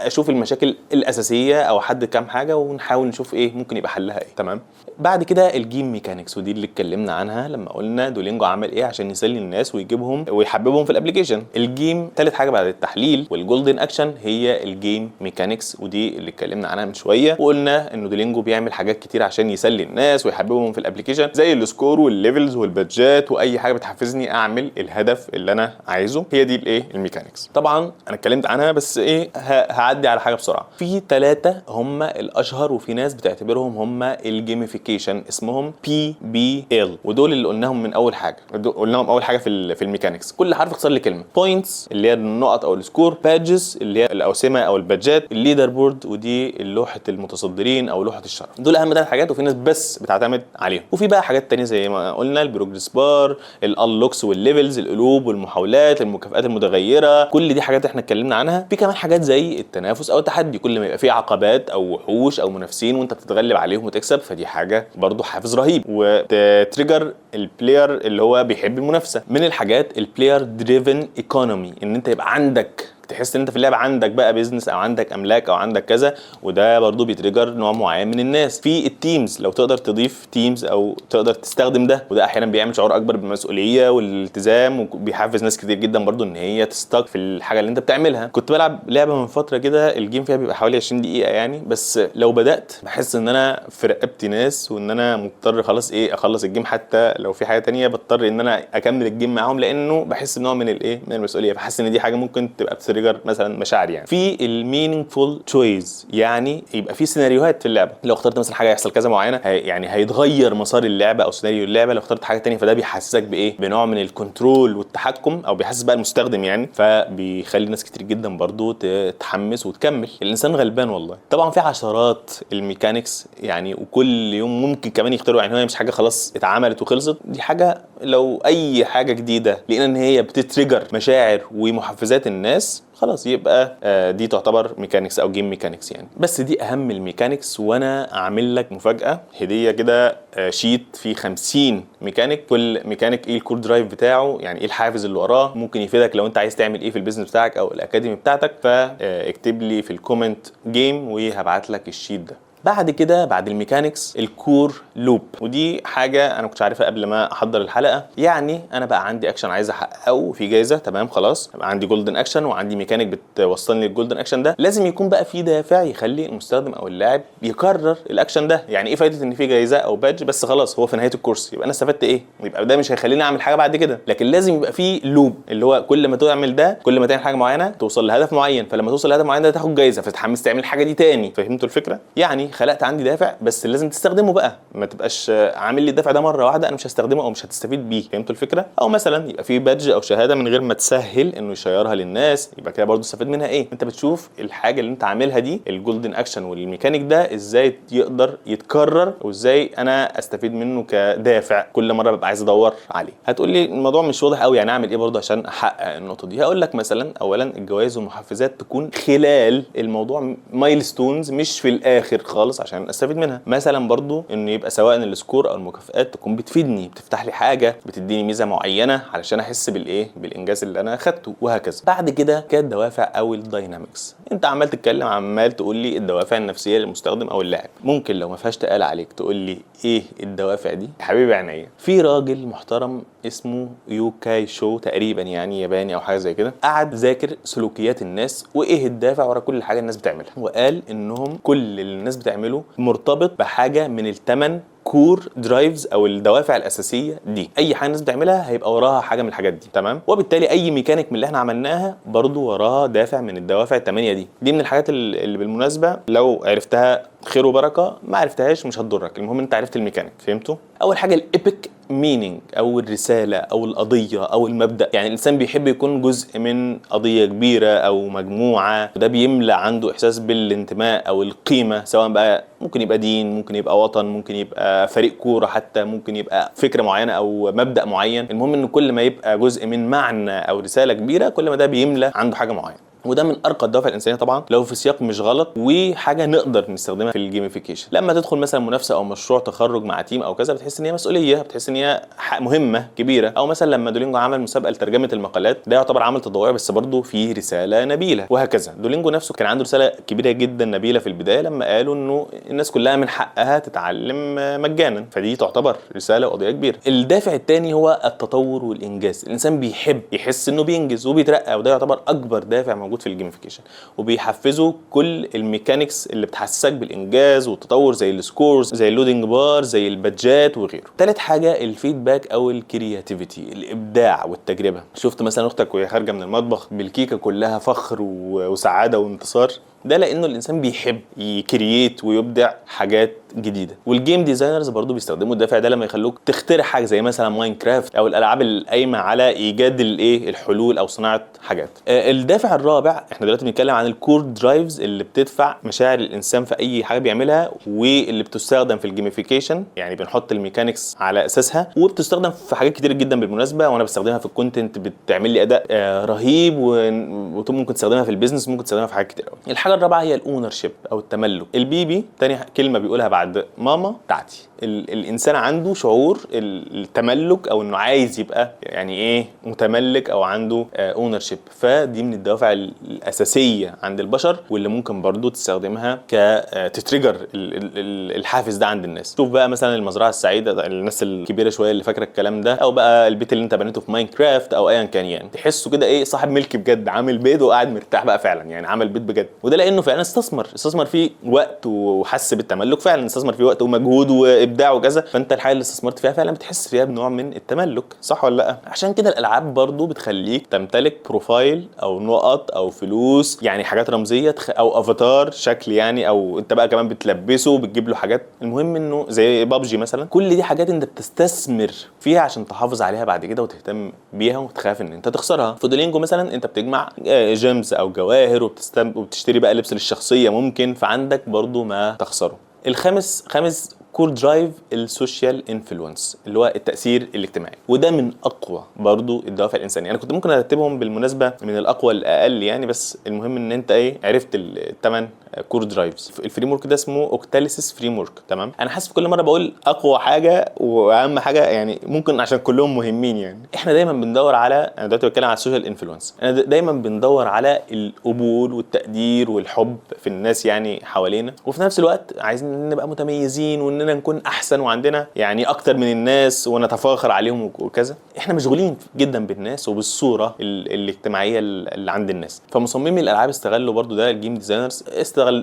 اشوف المشاكل الاساسيه او احدد كام حاجه ونحاول نشوف ايه ممكن يبقى حلها ايه. تمام. بعد كده الجيم ميكانكس، ودي اللي اتكلمنا عنها لما قلنا دولينجو عمل ايه عشان يسلي الناس ويجيبهم ويحببهم في الابلكيشن. الجيم ثالث حاجه بعد التحليل والجولدن اكشن هي الجيم ميكانكس، ودي اللي اتكلمنا عنها من شويه، وقلنا انه دولينجو بيعمل حاجات كتير عشان يسلي الناس ويحببهم في الابلكيشن، زي السكور والليفلز والبادجات واي حاجه بتحفزني اعمل الهدف اللي انا عايزه. هي دي الايه الميكانكس. طبعا انا اتكلمت عنها بس ايه هعدي على حاجه بسرعه. في 3 هم الاشهر وفي ناس بتعتبرهم هم الجيميفيكيشن، اسمهم PBL، ودول اللي قلناهم من اول حاجه. قلناهم اول حاجه في الميكانكس. كل حرف اختصار لي كلمه. بوينتس اللي هي النقط او السكور، بادجز اللي هي الاوسمه او البادجات، الليدر بورد ودي لوحه المتصدرين او لوحه الشرف. دول اهم 3 حاجات وفي ناس بس بتعتمد عليهم. وفي بقى حاجات تانية زي ما قلنا البروجريس بار، الانلوكس والليفلز، القلوب والمحاولات، المكافآت المتغيره، كل دي حاجات احنا اتكلمنا عنها. في كمان حاجات زي التنافس او التحدي، كل ما يبقى في عقبات او وحوش او منافسين وانت بتتغلب عليهم وتكسب، فدي حاجه برضو حافز رهيب وتريجر البلاير اللي هو بيحب المنافسه. من الحاجات البلاير دريفن ايكونومي، ان انت يبقى عندك تحس ان انت في اللعبه عندك بقى بيزنس او عندك املاك او عندك كذا، وده برضو بيتريجر نوع معين من الناس. في التيمز، لو تقدر تضيف تيمز او تقدر تستخدم ده، وده احيانا بيعمل شعور اكبر بالمسؤوليه والالتزام، وبيحفز ناس كتير جدا برضو ان هي تستك في الحاجه اللي انت بتعملها. كنت بلعب لعبه من فتره كده، الجيم فيها بيبقى حوالي 20 دقيقه يعني، بس لو بدات بحس ان انا في رقبتي ناس وان انا مضطر خلاص ايه اخلص الجيم، حتى لو في حاجه تانية بضطر ان انا اكمل الجيم معاهم، لانه بحس بنوع من الايه من المسؤوليه. بحس ان دي حاجه ممكن تبقى بتريجر مثلا مشاعر. يعني في المينينجفول تشويز، يعني يبقى في سيناريوهات في اللعبه، لو اخترت مثلا حاجه يحصل كذا معينه يعني هيتغير مسار اللعبه او سيناريو اللعبه. لو اخترت حاجه تانية فده بيحسسك بايه بنوع من الكنترول والتحكم، او بيحسس بقى المستخدم يعني، فبيخلي ناس كتير جدا برضو تتحمس وتكمل. الانسان غلبان والله. طبعا في عشرات الميكانكس يعني، وكل يوم ممكن كمان يخترعوا، يعني هي مش حاجه خلاص اتعملت وخلصت، دي حاجه لو اي حاجه جديده لقينا ان هي بتتريجر مشاعر ومحفزات الناس، خلاص يبقى دي تعتبر ميكانكس او جيم ميكانكس يعني. بس دي اهم الميكانكس. وانا اعمل لك مفاجاه هديه كده، شيت فيه 50 ميكانيك، كل ميكانيك ايه الكور درايف بتاعه، يعني ايه الحافز اللي وراه، ممكن يفيدك لو انت عايز تعمل ايه في البيزنس بتاعك او الاكاديمي بتاعتك. فاكتب لي في الكومنت جيم وهبعت لك الشيت ده. بعد كده بعد الميكانكس الكور لوب، ودي حاجه انا كنت عارفها قبل ما احضر الحلقه. يعني انا بقى عندي اكشن عايز احققه في جايزه، تمام خلاص، بقى عندي جولدن اكشن وعندي ميكانيك بتوصلني للجولدن اكشن ده، لازم يكون بقى في دافع يخلي المستخدم او اللاعب يكرر الاكشن ده. يعني ايه فايده ان في جايزه او بادج بس خلاص هو في نهايه الكورس، يبقى انا استفدت ايه؟ يبقى ده مش هيخليني اعمل حاجه بعد كده. لكن لازم يبقى في لوب، اللي هو كل ما تعمل ده، كل ما تعمل حاجه معينه توصل لهدف معين، فلما توصل لهدف معين ده تاخد جايزه فتتحمس تعمل الحاجه دي تاني. فهمتوا الفكره؟ يعني خلقت عندي دافع بس لازم تستخدمه بقى، ما تبقاش عامل لي الدافع ده مره واحده انا مش هستخدمه او مش هتستفيد بيه. فهمتوا الفكره؟ او مثلا يبقى في بادج او شهاده من غير ما تسهل انه يشيرها للناس، يبقى كده برضو استفاد منها ايه؟ انت بتشوف الحاجه اللي انت عاملها دي، الجولدن اكشن والميكانيك ده ازاي يقدر يتكرر وازاي انا استفيد منه كدافع كل مره ببقى عايز ادور عليه. هتقول لي الموضوع مش واضح قوي، يعني اعمل ايه برضو عشان احقق النقطه دي؟ هقول لك مثلا اولا الجوائز والمحفزات تكون خلال الموضوع، مايلستونز مش في الاخر خالص خالص عشان استفيد منها. مثلا برضو ان يبقى سواء السكور او المكافآت تكون بتفيدني، بتفتح لي حاجه، بتديني ميزه معينه علشان احس بالانجاز اللي انا اخدته، وهكذا. بعد كده كانت دوافع او الداينامكس. انت عمال تتكلم، عمال تقول لي الدوافع النفسيه للمستخدم او اللاعب. ممكن لو ما فيهاش تقال عليك تقول لي ايه الدوافع دي؟ حبيبي عينيا، في راجل محترم اسمه يوكاي شو تقريبا، يعني ياباني او حاجه زي كده، قعد ذاكر سلوكيات الناس وايه الدافع ورا كل حاجه الناس بتعملها، وقال انهم كل اللي الناس بتعمله مرتبط بحاجه من الثمان كور درايفز او الدوافع الاساسيه دي. اي حاجه الناس بتعملها هيبقى وراها حاجه من الحاجات دي، تمام؟ وبالتالي اي ميكانيك من اللي احنا عملناها برضو وراها دافع من الدوافع الثمانيه دي من الحاجات اللي بالمناسبه لو عرفتها خير وبركه، ما عرفتهاش مش هتضرك، المهم انت عرفت الميكانيك. فهمتوا؟ اول حاجه الابيك مينينج او الرساله او القضيه او المبدا. يعني الانسان بيحب يكون جزء من قضيه كبيره او مجموعه، وده بيملى عنده احساس بالانتماء او القيمه، سواء بقى ممكن يبقى دين، ممكن يبقى وطن، ممكن يبقى فريق كوره، حتى ممكن يبقى فكره معينه او مبدا معين. المهم ان كل ما يبقى جزء من معنى او رساله كبيره كل ما ده بيملى عنده حاجه معينه. وده من ارقى الدوافع الانسانيه طبعا لو في سياق مش غلط، وحاجه نقدر نستخدمها في الجيميفيكيشن. لما تدخل مثلا منافسه او مشروع تخرج مع تيم او كذا، بتحس ان هي مسؤوليه، بتحس ان هي مهمه كبيره. او مثلا لما دولينجو عمل مسابقه لترجمه المقالات، ده يعتبر عمل تطوعي بس برضه فيه رساله نبيله، وهكذا. دولينجو نفسه كان عنده رساله كبيره جدا نبيله في البدايه لما قالوا انه الناس كلها من حقها تتعلم مجانا، فدي تعتبر رساله وقضيه كبيره. الدافع الثاني هو التطور والانجاز. الانسان بيحب يحس انه بينجز وبيترقى، وده يعتبر اكبر دافع موجود في الجيميفيكيشن، وبيحفزوا كل الميكانيكس اللي بتحسسك بالانجاز والتطور، زي السكورز، زي اللودنج بار، زي البادجات وغيره. ثالث حاجه الفيدباك او الكرياتيفيتي، الابداع والتجربه. شفت مثلا اختك وهي خارجه من المطبخ بالكيكه كلها فخر وسعاده وانتصار، ده لانه الانسان بيحب يكرييت ويبدع حاجات جديده. والجيم ديزاينرز برضو بيستخدموا الدافع ده لما يخلوك تخترع حاجه زي مثلا ماينكرافت او الالعاب القايمه على ايجاد الحلول او صناعه حاجات. الدافع الرابع احنا دلوقتي بنتكلم عن الكور درايفز اللي بتدفع مشاعر الانسان في اي حاجه بيعملها، واللي بتستخدم في الجيميفيكيشن، يعني بنحط الميكانيكس على اساسها، وبتستخدم في حاجات كتير جدا بالمناسبه، وانا بستخدمها في الكونتنت بتعمل لي اداء رهيب، وممكن تستخدمها في البيزنس، ممكن تستخدمها في حاجات كتير قوي. الحاجه الرابعه هي الاونرشيب او التملك. البيبي تاني كلمه بيقولها بعد ماما بتاعتي. الانسان عنده شعور التملك او انه عايز يبقى يعني ايه متملك او عنده اونرشيب، فدي من الدوافع الاساسيه عند البشر، واللي ممكن برضو تستخدمها كتتريجر الحافز ده عند الناس. شوف بقى مثلا المزرعه السعيده، الناس الكبيره شويه اللي فاكره الكلام ده، او بقى البيت اللي انت بنيته في ماينكرافت او ايا كان، يعني تحسه كده ايه صاحب ملك بجد، عامل بيت وقاعد مرتاح بقى فعلا، يعني عمل بيت بجد. وده لانه فعلا استثمر فيه وقت وحس بالتملك، فعلا استثمر فيه وقت ومجهود وابداع وكذا، فانت الحاجه اللي استثمرت فيها فعلا بتحس فيها بنوع من التملك، صح ولا لا؟ عشان كده الالعاب برضو بتخليك تمتلك بروفايل او نقط او فلوس، يعني حاجات رمزيه او افاتار شكل يعني، او انت بقى كمان بتلبسه وبتجيب له حاجات. المهم انه زي بابجي مثلا، كل دي حاجات انت بتستثمر فيها عشان تحافظ عليها بعد كده وتهتم بيها وتخاف ان انت تخسرها. في دولينجو مثلا انت بتجمع جيمز او جواهر وبتشتري بقى لبس للشخصيه ممكن، فعندك برضو ما تخسره. خامس كور درايف السوشيال انفلونس، اللي هو التاثير الاجتماعي، وده من اقوى برضو الدوافع الانسانيه. انا كنت ممكن ارتبهم بالمناسبه من الاقوى للاقل يعني، بس المهم ان انت عرفت الثمان كور درايفز. الفريم ورك ده اسمه اوكتاليسيس فريم ورك، تمام؟ انا حاسس كل مره بقول اقوى حاجه واهم حاجه، يعني ممكن عشان كلهم مهمين. يعني احنا دايما بندور على، انا دلوقتي بتكلم على السوشيال انفلونس، انا دايما بندور على القبول والتقدير والحب في الناس يعني حوالينا، وفي نفس الوقت عايزين نبقى متميزين واننا نكون احسن وعندنا يعني اكتر من الناس ونتفاخر عليهم وكذا. احنا مشغولين جدا بالناس وبالصوره الاجتماعيه اللي عند الناس. فمصممي الالعاب استغلوا برضو ده، الجيم ديزاينرز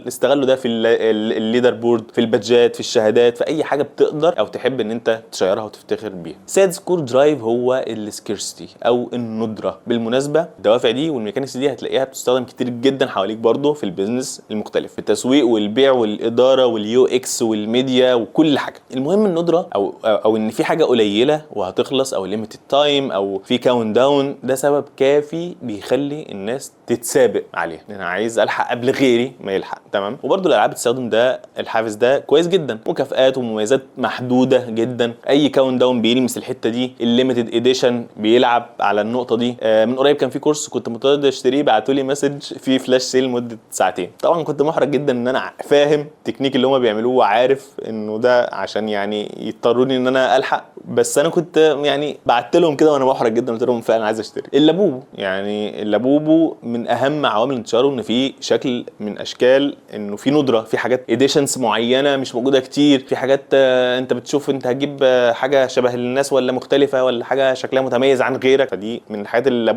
استغلوا ده في الليدر بورد، في البادجات، في الشهادات، في اي حاجه بتقدر او تحب ان انت تشيرها وتفتخر بيها. سادس كور درايف هو السكيرستي او الندره. بالمناسبه الدوافع دي والميكانيكس دي هتلاقيها بتستخدم كتير جدا حواليك برضو في البيزنس المختلف، في التسويق والبيع والاداره واليو اكس والميديا كل حاجه. المهم الندره او ان في حاجه قليله وهتخلص، او ليميتد تايم، او في كاونت داون، ده سبب كافي بيخلي الناس تتسابق عليها. انا عايز الحق قبل غيري ما يلحق. تمام. وبرده الالعاب بتستخدم ده الحافز ده كويس جدا، مكافآت ومميزات محدوده جدا. اي كاونت داون بيلمس الحته دي. الليميتد اديشن بيلعب على النقطه دي. من قريب كان في كورس كنت متردد اشتريه، بعتوا لي مسج في فلاش سيل مده ساعتين. طبعا كنت محرج جدا ان انا فاهم التكنيك اللي هم بيعملوه وعارف انه ده عشان يعني يضطروني ان انا الحق، بس انا كنت يعني بعت لهم كده وانا محرج جدا، قلت لهم فعلا عايز اشتري. اللابوبو، يعني اللابوبو من اهم عوامل انتشاره ان في شكل من اشكال انه في ندره، في حاجات اديشنز معينه مش موجوده كتير، في حاجات انت بتشوف انت هتجيب حاجه شبه الناس ولا مختلفه ولا حاجه شكلها متميز عن غيرك. فدي من الحاجات اللي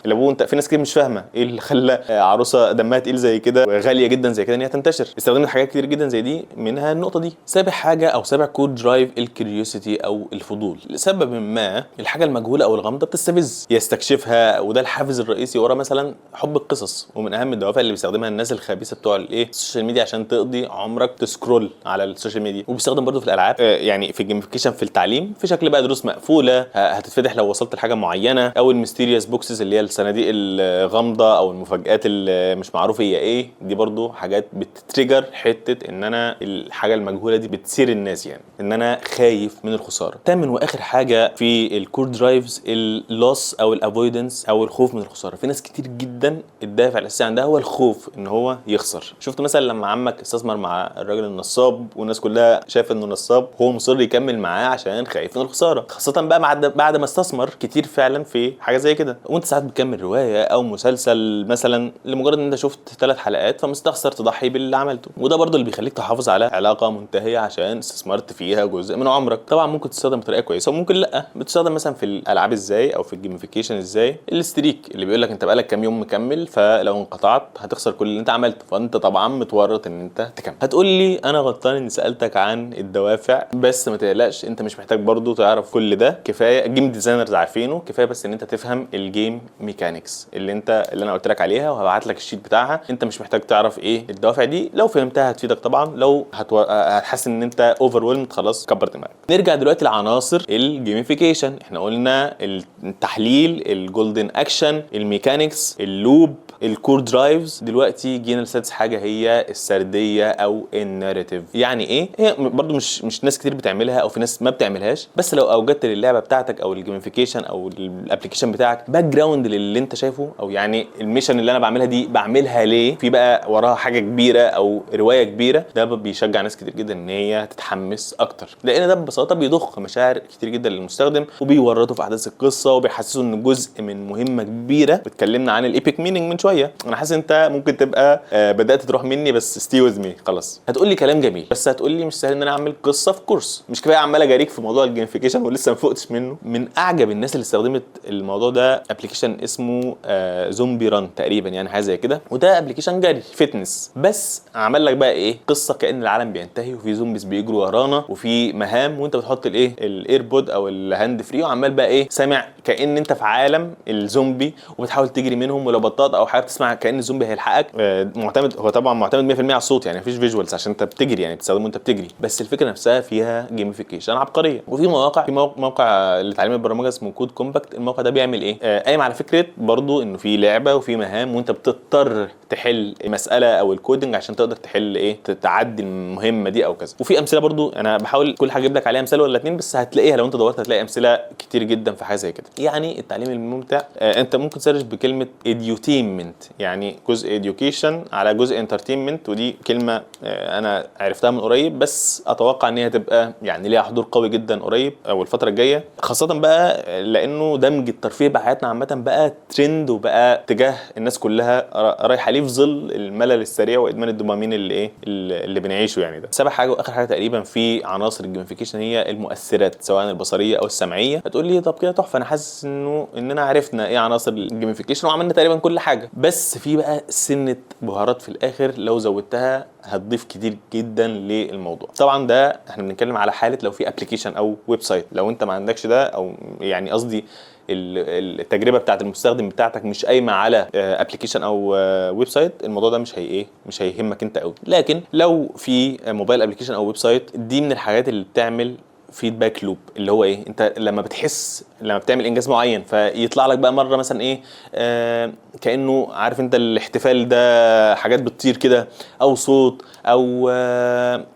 اللابوبو انت في ناس كتير مش فاهمه ايه اللي خلى عروسه دمها تقيل زي كده وغاليه جدا زي كده ان هي تنتشر. استخدمت حاجات كتير جدا زي دي، منها النقطه دي. سابع حاجه او سابع كود درايف الكيوريوسيتي او الفضول. لسبب ما الحاجه المجهوله او الغامضه بتستفز يستكشفها، وده الحافز الرئيسي ورا مثلا حب القصص. ومن اهم الدوافع اللي بيستخدمها الناس الخبيثه بتوع السوشيال ميديا عشان تقضي عمرك تسكرول على السوشيال ميديا. وبيستخدم برضو في الالعاب، يعني في الجيمفيكيشن، في التعليم، في شكل بقى دروس مقفوله هتتفتح لو وصلت لحاجه معينه، او الميستيريوس بوكسز اللي هي الصناديق الغامضه او المفاجآت اللي مش معروف هي ايه. دي برضو حاجات بتتريجر حته ان انا الحاجه المجهوله دي بتثير الناس، يعني ان انا خايف من الخساره. تامن واخر حاجه في الكور درايفز اللوس او الافويدنس او الخوف من الخساره. في ناس كتير جدا الدافع الاساسي عندها هو الخوف ان هو يخسر. شفت مثلا لما عمك استثمر مع الراجل النصاب والناس كلها شايفه انه نصاب، هو مصر يكمل معاه عشان خايف من الخساره، خاصه بقى بعد ما استثمر كتير فعلا في حاجه زي كده. وانت ساعات بتكمل روايه او مسلسل مثلا لمجرد ان انت شفت 3 حلقات فمستخسر تضحي باللي عملته، وده برضو اللي بيخليك تحافظ على علاقه منتهيه عشان استثمرت فيها جزء من عمرك. طبعا ممكن تستخدم بطريقه كويسه وممكن لا. بتستخدم مثلا في الالعاب ازاي او في الجيمفيكيشن ازاي؟ الاستريك اللي بيقول لك انت بقالك كام يوم مكمل، فلو انقطعت هتخسر كل اللي انت عملته، فانت طبعا متورط ان انت تكمل. هتقول لي انا غلطان اني سالتك عن الدوافع، بس ما تقلقش، انت مش محتاج برضو تعرف كل ده. كفايه الجيم ديزاينرز عارفينه، كفايه بس ان انت تفهم الجيم ميكانكس اللي انا قلت لك عليها، وهبعت لك الشيت بتاعها. انت مش محتاج تعرف ايه الدوافع دي، لو فهمتها هتفيدك طبعا. لو هتحس ان انت اوفر خلاص كبر دماغك. نرجع دلوقتي لعناصر الجيميفيكيشن. احنا قلنا التحليل، الجولدن اكشن، الميكانكس، اللوب، الكور درايفز. دلوقتي جينا لسادس حاجه هي السرديه او الناريتيف. يعني ايه؟ هي برضو مش ناس كتير بتعملها او في ناس ما بتعملهاش، بس لو اوجدت للعبه بتاعتك او الجيميفيكيشن او الابلكيشن بتاعك باك جراوند للي انت شايفه، او يعني الميشن اللي انا بعملها دي بعملها ليه، في بقى وراها حاجه كبيره او روايه كبيره، ده بيشجع ناس كتير جدا ان هي تتحمس اكتر، لان ده ببساطه بيضخ مشاعر كتير جدا للمستخدم وبيورطه في احداث القصه وبيحسسه ان جزء من مهمه كبيره. اتكلمنا عن الايبك مينينج من شويه، انا حاسس انت ممكن تبقى بدات تروح مني، بس ستي وذ مي خلاص. هتقول لي كلام جميل، بس هتقول لي مش سهل ان انا اعمل قصه في كورس، مش كفايه عمال اجاريك في موضوع الجيمفيكيشن ولسه ما فوقتش منه. من اعجب الناس اللي استخدمت الموضوع ده ابلكيشن اسمه زومبي ران تقريبا، يعني حاجه زي كده، وده ابلكيشن جري فتنس، بس عمل لك بقى ايه قصه كأن العالم بينتهي وفي زومبيز بيجروا ورانا وفي مهام، وانت بتحط الايربود او الهاند فري وعمال بقى ايه سامع كأن انت في عالم الزومبي وبتحاول تجري منهم، ولو بطأت او حاجه بتسمع كأن الزومبي هيلحقك. هو طبعا معتمد 100% على الصوت، يعني مفيش فيجوالز عشان انت بتجري، يعني بتستخدمه وانت بتجري، بس الفكره نفسها فيها جيميفيكيشن عبقريه. وفي موقع لتعليم البرمجه اسمه كود كومباكت. الموقع ده بيعمل ايه؟ قايم على فكره برضو انه في لعبه وفي مهام وانت بتضطر تحل مساله او الكودنج عشان تقدر تحل ايه، تعدي المهمه دي او كذا. وفي امثله برضو، انا بحاول كل حاجه اجيب لك عليها مثال ولا اتنين، بس هتلاقيها لو انت دورت هتلاقي امثله كتير جدا في حاجه زي كده. يعني التعليم الممتع، انت ممكن تسرش بكلمه edutainment، يعني جزء education على جزء entertainment، ودي كلمه انا عرفتها من قريب، بس اتوقع ان هي تبقى يعني ليها حضور قوي جدا قريب او الفتره الجايه، خاصه بقى لانه دمج الترفيه بحياتنا عامه بقى ترند، وبقى اتجاه الناس كلها رايحه ليه في ظل الملل السريع وادمان الدوبامين اللي بنعيشه يعني. ده سابع حاجه واخر حاجه تقريبا في عناصر الجيمفيكيشن هي المؤثرات، سواء البصريه او السمعيه. هتقول لي طب كده تحفه، انا حاسس اننا عرفنا ايه عناصر الجيمفيكيشن وعملنا تقريبا كل حاجه، بس في بقى سنه بهارات في الاخر لو زودتها هتضيف كتير جدا للموضوع. طبعا ده احنا بنتكلم على حاله لو في ابلكيشن او ويب سايت. لو انت ما عندكش ده، او يعني قصدي التجربه بتاعه المستخدم بتاعتك مش قايمه على ابلكيشن او ويب سايت، الموضوع ده مش هيهمك انت قوي. لكن لو في موبايل ابلكيشن او ويب سايت، دي من الحاجات اللي بتعمل فيدباك لوب، اللي هو ايه، انت لما بتعمل انجاز معين فيطلع لك بقى مره مثلا ايه، كانه عارف انت الاحتفال ده، حاجات بتطير كده، او صوت، او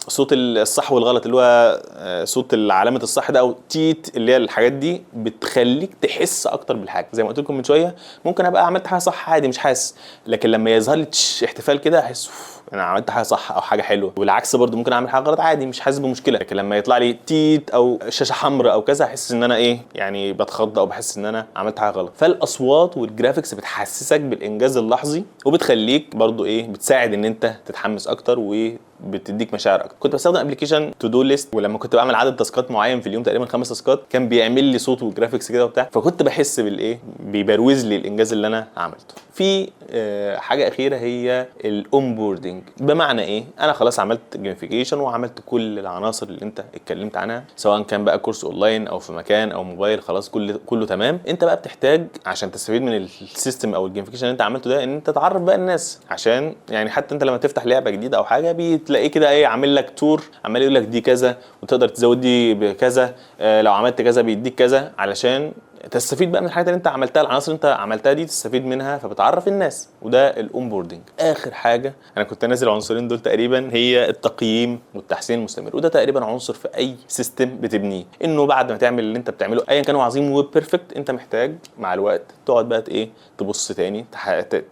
صوت الصح والغلط، اللي هو صوت علامه الصح ده، او تيت، اللي هي الحاجات دي بتخليك تحس اكتر بالحاجه. زي ما قلت لكم من شويه، ممكن ابقى عملت حاجه صح عادي مش حاسس، لكن لما يظهر لي احتفال كده احس انا عملت حاجه صح او حاجه حلوه. والعكس برضو، ممكن اعمل حاجه غلط عادي مش حاسس بمشكله، لكن لما يطلع لي تيت او شاشه حمراء او كذا، احس ان انا ايه يعني بتخض او بحس ان انا عملت حاجه غلط. فالاصوات والجرافيكس بتحسسك بالانجاز اللحظي، وبتخليك برضو ايه، بتساعد ان انت تتحمس اكتر وبتديك مشاعر اكتر. كنت بستخدم ابلكيشن تو دو ليست، ولما كنت بعمل عدد تاسكات معين في اليوم، تقريبا 5 تاسكات، كان بيعمل لي صوت وجرافيكس كده وبتاع، فكنت بحس بالايه، بيبروز لي الانجاز اللي انا عملته. في حاجه اخيره هي الاونبوردنج. بمعنى ايه، انا خلاص عملت جيميفيكيشن وعملت كل العناصر اللي انت اتكلمت عنها، سواء كان بقى كورس اونلاين او في مكان او موبايل، خلاص كله تمام. انت بقى بتحتاج عشان تستفيد من السيستم او الجيميفيكيشن اللي انت عملته ده، ان انت تعرف بقى الناس، عشان يعني حتى انت لما تفتح لعبه جديده او حاجه، بتلاقيه كده ايه، عامل لك تور، عمال يقول لك دي كذا وتقدر تزود دي بكذا، لو عملت كذا بيديك كذا، علشان تستفيد بقى من الحاجات اللي انت عملتها، العناصر اللي انت عملتها دي تستفيد منها، فبتعرف الناس. وده الاونبوردنج. اخر حاجه انا كنت نازل العنصرين دول تقريبا، هي التقييم والتحسين المستمر. وده تقريبا عنصر في اي سيستم بتبنيه، انه بعد ما تعمل اللي انت بتعمله ايا كان هو عظيم وبيرفكت، انت محتاج مع الوقت تقعد بقى ايه، تبص تاني،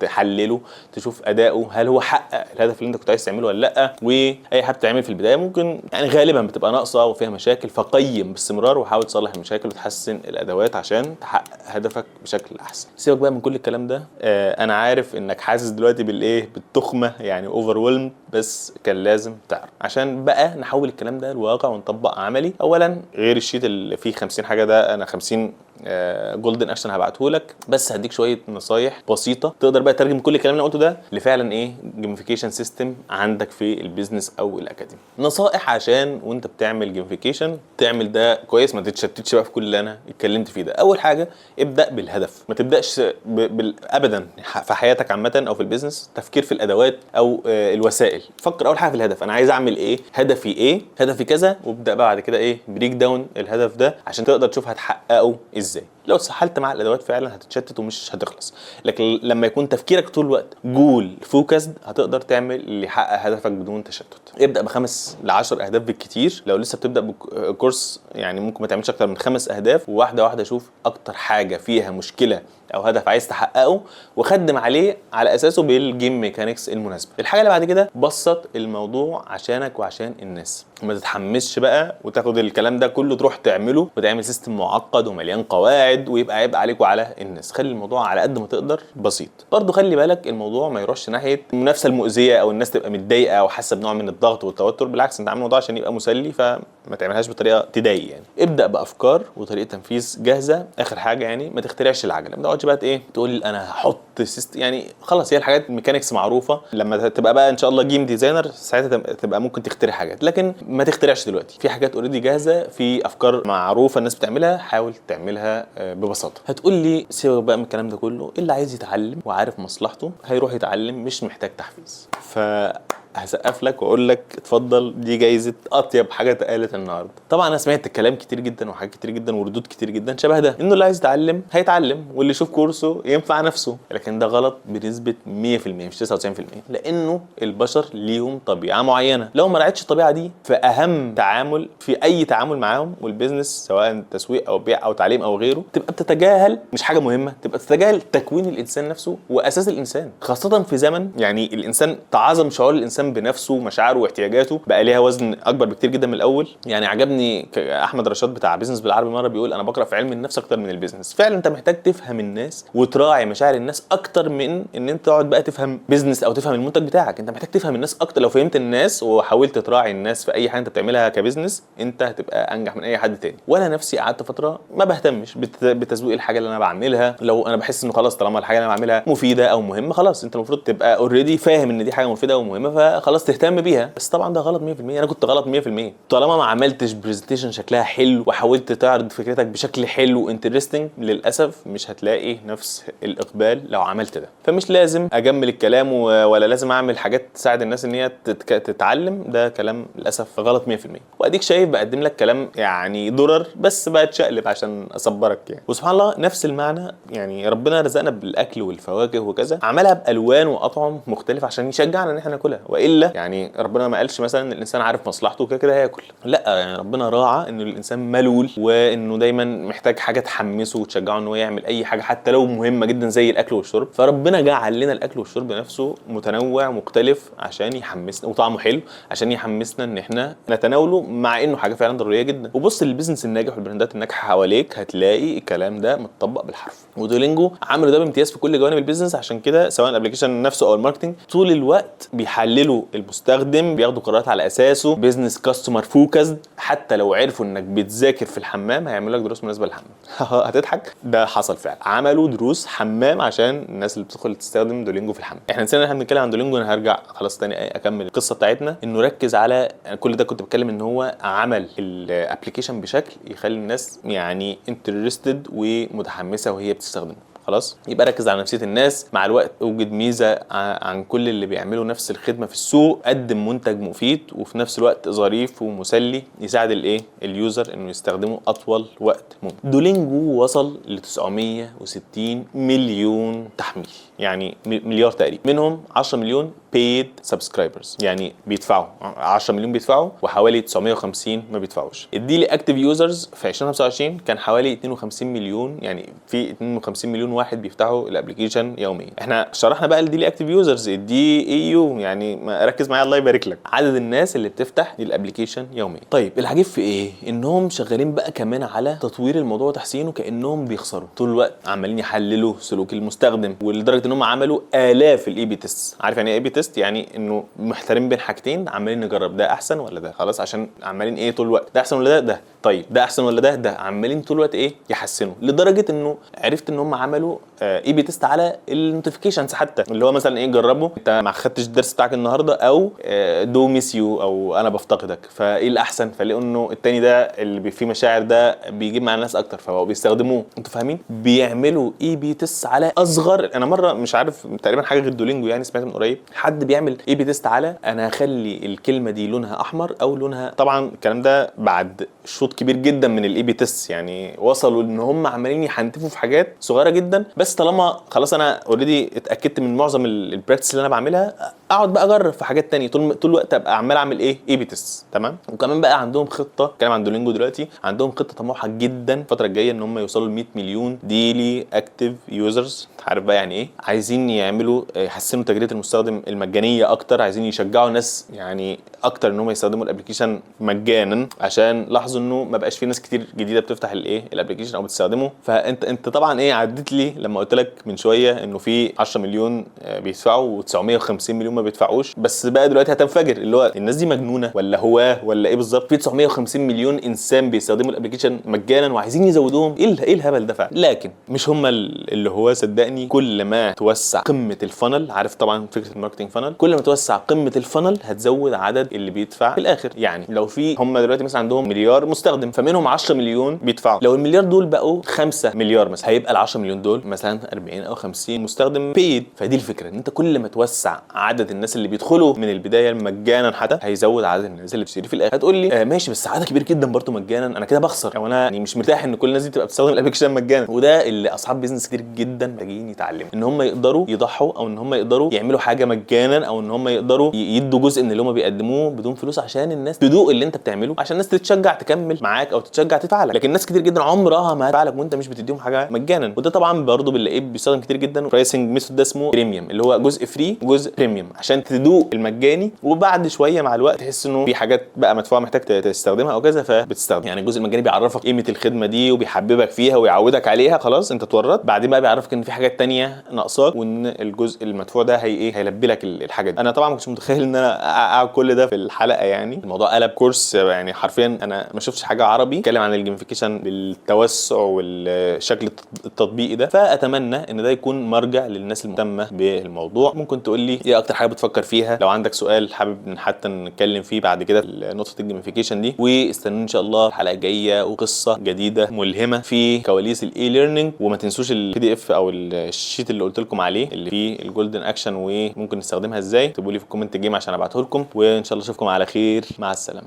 تحلله، تشوف اداؤه، هل هو حقق الهدف اللي انت كنت عايز تعمله ولا لا. واي حاجه بتعمل في البدايه ممكن يعني غالبا بتبقى ناقصه وفيها مشاكل، فقيم باستمرار وحاول تصلح المشاكل وتحسن الادوات عشان تحقق هدفك بشكل احسن. سيبك بقى من كل الكلام ده، انا عارف انك حاسس دلوقتي بالايه، بالتخمه يعني اوفر، بس كان لازم تعرف عشان بقى نحول الكلام ده لواقع ونطبق عملي. اولا، غير الشيت اللي فيه 50 حاجه ده، انا 50 جولدن اكشن هبعته لك، بس هديك شويه نصايح بسيطه تقدر بقى تترجم كل الكلام اللي قلته ده لفعلا ايه، جيميفيكيشن سيستم عندك في البيزنس او الاكاديمي. نصائح عشان وانت بتعمل جيميفيكيشن تعمل ده كويس، ما تتشتتش بقى في كل اللي انا اتكلمت فيه ده. اول حاجه، ابدا بالهدف، ما تبداش ابدا في حياتك عامه او في البيزنس تفكير في الادوات او الوسائل. فكر اول حاجه في الهدف، انا عايز اعمل ايه، هدفي ايه، هدفي كذا، وابدا بعد كده ايه، بريك داون الهدف ده عشان تقدر تشوف هتحققه ازاي. لو اتسحلت مع الادوات فعلا هتتشتت ومش هتخلص، لكن لما يكون تفكيرك طول الوقت جول فوكسد، هتقدر تعمل اللي يحقق هدفك بدون تشتت. ابدا ب5 ل10 اهداف بالكتير. لو لسه بتبدا بكورس يعني ممكن ما تعملش اكتر من 5 اهداف، وواحده واحده شوف اكتر حاجه فيها مشكله او هدف عايز تحققه وخدم عليه على اساسه بالجيم ميكانيكس المناسبه. الحاجه اللي بعد كده، بسط الموضوع عشانك وعشان الناس، ما تتحمسش بقى وتاخد الكلام ده كله تروح تعمله وتعمل سيستم معقد ومليان قواعد ويبقى عيب عليك وعلى الناس. خلي الموضوع على قد ما تقدر بسيط. برضو خلي بالك الموضوع ما يروحش ناحيه المنافسه المؤذيه او الناس تبقى متضايقه او حاسه بنوع من الضغط والتوتر. بالعكس، انت عامل الموضوع عشان يبقى مسلي، فما تعملهاش بطريقه تضايق يعني. ابدا بافكار وطريقه تنفيذ جاهزه. اخر حاجه يعني، ما تخترعش العجله. ما تقعدش بقى ايه تقول انا هحط سيستم، يعني خلاص هي الحاجات ميكانيكس معروفه. لما تبقى بقى ان شاء الله جيم ديزاينر ساعتها تبقى ممكن تخترع حاجات، لكن ما تخترعش دلوقتي. في حاجات اوريدي جاهزه، في افكار معروفه الناس بتعملها، حاول تعملها ببساطه. هتقول لي سيبك بقى من الكلام ده كله، اللي عايز يتعلم وعارف مصلحته هيروح يتعلم، مش محتاج تحفيز. هسقف لك واقول لك اتفضل، دي جايزه اطيب حاجه اتقالت النهارده. طبعا انا سمعت الكلام كتير جدا وحاجات كتير جدا وردود كتير جدا شبه ده، انه اللي عايز يتعلم هيتعلم، واللي يشوف كورسه ينفع نفسه. لكن ده غلط بنسبه 100% مش 99%، لانه البشر ليهم طبيعه معينه. لو ما راعيتش الطبيعه دي في اهم تعامل، في اي تعامل معاهم والبيزنس، سواء تسويق او بيع او تعليم او غيره، تبقى بتتجاهل مش حاجه مهمه، تبقى بتتجاهل تكوين الانسان نفسه واساس الانسان، خاصه في زمن يعني الانسان تعظم شعور الانسان بنفسه ومشاعره واحتياجاته، بقى ليها وزن اكبر بكتير جدا من الاول. يعني عجبني احمد رشاد بتاع بيزنس بالعربي مره بيقول انا بقرا في علم النفس اكتر من البيزنس. فعلا انت محتاج تفهم الناس وتراعي مشاعر الناس اكتر من ان انت تقعد بقى تفهم بيزنس او تفهم المنتج بتاعك. انت محتاج تفهم الناس اكتر. لو فهمت الناس وحاولت تراعي الناس في اي حاجه انت بتعملها كبيزنس، انت هتبقى انجح من اي حد تاني. وانا نفسي قعدت فتره ما بهتمش بتسويق الحاجه اللي انا بعملها. لو انا بحس انه خلاص طالما الحاجه اللي انا بعملها مفيده او مهمه، خلاص انت المفروض تبقى اوريدي فاهم ان دي حاجه مفيده ومهمه، فخلاص تهتم بيها. بس طبعا ده غلط 100%. انا كنت غلط 100%. طالما ما عملتش برزنتيشن شكلها حلو وحاولت تعرض فكرتك بشكل حلو وانترستنج، للاسف مش هتلاقي نفس الاقبال لو عملت ده. فمش لازم اجمل الكلام ولا لازم اعمل حاجات تساعد الناس ان هي تتعلم. ده كلام للاسف غلط 100%. واديك شايف بقدم لك كلام يعني ضرر بس بقى تشقلب عشان اصبرك يعني. وسبحان الله نفس المعنى يعني ربنا رزقنا بالاكل والفواكه وكذا، عملها بالوان واطعم مختلفه عشان يشجعنا ان احنا ناكلها. والا يعني ربنا ما قالش مثلا ان الانسان عارف مصلحته كده كده هياكل، لا يعني ربنا راعى انه الانسان ملول وانه دايما محتاج حاجه تحمسه وتشجعه ان هو يعمل اي حاجه حتى لو مهمه جدا زي الاكل والشرب. فربنا جعل لنا الاكل والشرب نفسه متنوع مختلف عشان يحمسنا، وطعمه حلو عشان يحمسنا ان احنا نتناوله، مع انه حاجه فعلا ضروريه جدا. وبص للبيزنس الناجح والبراندات الناجحه حواليك هتلاقي الكلام ده متطبق بالحرف. ودولينجو عملوا ده بامتياز في كل جوانب البيزنس. عشان كده سواء الابلكيشن نفسه او الماركتنج طول الوقت بيحللوا المستخدم، بياخدوا قرارات على اساسه، بيزنس كاستمر فوكسد. حتى لو عرفوا انك بتذاكر في الحمام هيعملوا لك دروس مناسبه للحمام. هتضحك، ده حصل فعلا. عملوا دروس حمام عشان الناس اللي بتدخل تستخدم دولينجو في الحمام. احنا نسينا ان احنا بنتكلم عن دولينجو. انا هرجع خلاص تاني اكمل القصه بتاعتنا. انه ركز على كل ده كنت بتكلم ان هو عمل الابلكيشن بشكل يخلي الناس يعني انترستد ومتحمسه وهي بتستخدمه. خلاص يبقى ركز على نفسيه الناس. مع الوقت اوجد ميزه عن كل اللي بيعملوا نفس الخدمه في السوق. قدم منتج مفيد وفي نفس الوقت ظريف ومسلي يساعد اليوزر انه يستخدمه اطول وقت ممكن. دولينجو وصل ل 960 مليون تحميل، يعني مليار تقريبا. منهم 10 مليون paid subscribers يعني بيدفعوا، 10 مليون بيدفعوا وحوالي 950 ما بيدفعوش. الديلي اكتيف يوزرز في 2025 كان حوالي 52 مليون، يعني في 52 مليون واحد بيفتحوا الابلكيشن يوميا. احنا شرحنا بقى الديلي اكتيف يوزرز الدي اي يو، يعني ركز معايا الله يبارك لك، عدد الناس اللي بتفتح الابلكيشن يوميا. طيب العجيب في ايه؟ انهم شغالين بقى كمان على تطوير الموضوع وتحسينه، كانهم بيخسروا طول الوقت، عمالين يحللوا سلوك المستخدم، ولدرجه انهم عملوا الاف الاي بي تيست. عارف يعني ايه اي بي تيست؟ يعني انه محتارين بين حاجتين، عمالين نجرب ده احسن ولا ده، خلاص عشان عمالين ايه طول الوقت، ده احسن ولا ده، طيب ده احسن ولا ده، عمالين طول الوقت ايه يحسنوا. لدرجه انه عرفت ان هم عملوا اي بي تيست على النوتيفيكيشنز، حتى اللي هو مثلا ايه جربوا انت ما خدتش الدرس بتاعك النهارده، او دو ميس يو، او انا بفتقدك، فايه الاحسن؟ فلقوا انه التاني ده اللي فيه مشاعر ده بيجيب مع الناس اكتر، فبقوا بيستخدموه. انتوا فاهمين؟ بيعملوا اي بي تيست على اصغر، انا مره مش عارف تقريبا حاجه غير دولينجو يعني سمعت من قريب حد بيعمل اي بي تيست على انا هخلي الكلمه دي لونها احمر او لونها، طبعا الكلام ده بعد شوط كبير جدا من الاي بي تيست، يعني وصلوا ان هم عمالين يحنتفوا في حاجات صغيره جدا. بس طالما خلاص انا اوريدي اتاكدت من معظم البراكتس اللي انا بعملها، اقعد بقى اجرب في حاجات تانية طول الوقت، ابقى عمال اعمل اي بي تيست. تمام. وكمان بقى عندهم خطه، كلام عن دولينجو دلوقتي، عندهم خطه طموحه جدا الفتره الجايه ان هم يوصلوا ل 100 مليون ديلي اكتيف يوزرز. عارف بقى يعني ايه؟ عايزين يعملوا يحسنوا تجربه المستخدم المجانيه اكتر، عايزين يشجعوا الناس يعني اكتر ان هم يستخدموا الابلكيشن مجانا، عشان لاحظوا انه ما بقاش في ناس كتير جديده بتفتح الابلكيشن او بتستخدمه. فانت طبعا عدت لي لما قلت لك من شويه انه في 10 مليون بيدفعوا و950 مليون ما بيدفعوش. بس بقى دلوقتي هتنفجر، اللي هو الناس دي مجنونه ولا هواه ولا ايه بالظبط؟ في 950 مليون انسان بيستخدموا الابلكيشن مجانا وعايزين يزودوهم. ايه الهبل ده فعلا؟ لكن مش هم اللي هو، صدقني كل ما توسع قمه الفانل، عارف طبعا فكره الماركتنج فانل، كل ما توسع قمه الفانل هتزود عدد اللي بيدفع في الاخر. يعني لو في هم دلوقتي مثلا عندهم مليار مستخدم، فمنهم 10 مليون بيدفعوا، لو المليار دول بقوا 5 مليار مثلا، هيبقى ال 10 مليون دول مثلا 40 او 50 مستخدم بيد. فدي الفكره، ان انت كل ما توسع عدد الناس اللي بيدخلوا من البدايه مجانا حتى، هيزود عدد الناس اللي بتشتري في الاخر. هتقول لي ماشي بس عدد كبير جدا برضه مجانا، انا كده بخسر، او انا يعني مش مرتاح ان كل الناس دي تبقى بتستخدم الابلكيشن مجانا. وده اللي اصحاب بيزنس كتير جدا محتاجين يتعلموا، ان هم يقدروا يضحوا، او ان هم يقدروا يعملوا حاجه مجانا، او ان هم يقدروا يدوا جزء من اللي هم بيقدموه بدون فلوس، عشان الناس تدوق اللي انت بتعمله، عشان الناس تتشجع تكمل معاك او تتشجع تدفع لك. لكن ناس كتير جدا عمرها ما هتدفع لك وانت مش بتديهم حاجه مجانا. وده طبعا برضه بنلاقيه بيستخدم كتير جدا. برايسنج ميثود ده اسمه بريميوم، اللي هو جزء فري وجزء بريميوم، عشان تدوق المجاني وبعد شويه مع الوقت تحس انه في حاجات بقى مدفوعه محتاج تستخدمها او كذا، فبتستخدم. يعني الجزء المجاني بيعرفك قيمه الخدمه دي وبيحببك فيها ويعودك عليها، خلاص انت اتورطت. بعدين بقى بيعرفك ان في حاجات تانية ناقصاك، وان الجزء المدفوع ده هيلبي لك الحاجه دي. انا طبعا ما كنتش متخيل ان انا اقعد كل ده في الحلقه، يعني الموضوع قلب كورس يعني حرفيا. انا ما شفتش حاجه عربي بتتكلم عن الجيمفيكيشن بالتوسع والشكل التطبيقي ده، فاتمنى ان ده يكون مرجع للناس المهتمه بالموضوع. ممكن تقول لي ايه اكتر حاجه بتفكر فيها، لو عندك سؤال حابب حتى نتكلم فيه بعد كده في نقطه الجيمفيكيشن دي. واستنوا ان شاء الله حلقه جايه وقصه جديده ملهمه في كواليس الاي ليرنينج. وما تنسوش البي دي اف او الشيت اللي قلت لكم عليه اللي فيه الجولدن اكشن وممكن نستخدمها ازاي، اكتبوا لي في الكومنت الجيم عشان ابعته لكم. وان شاء الله اشوفكم على خير، مع السلامه.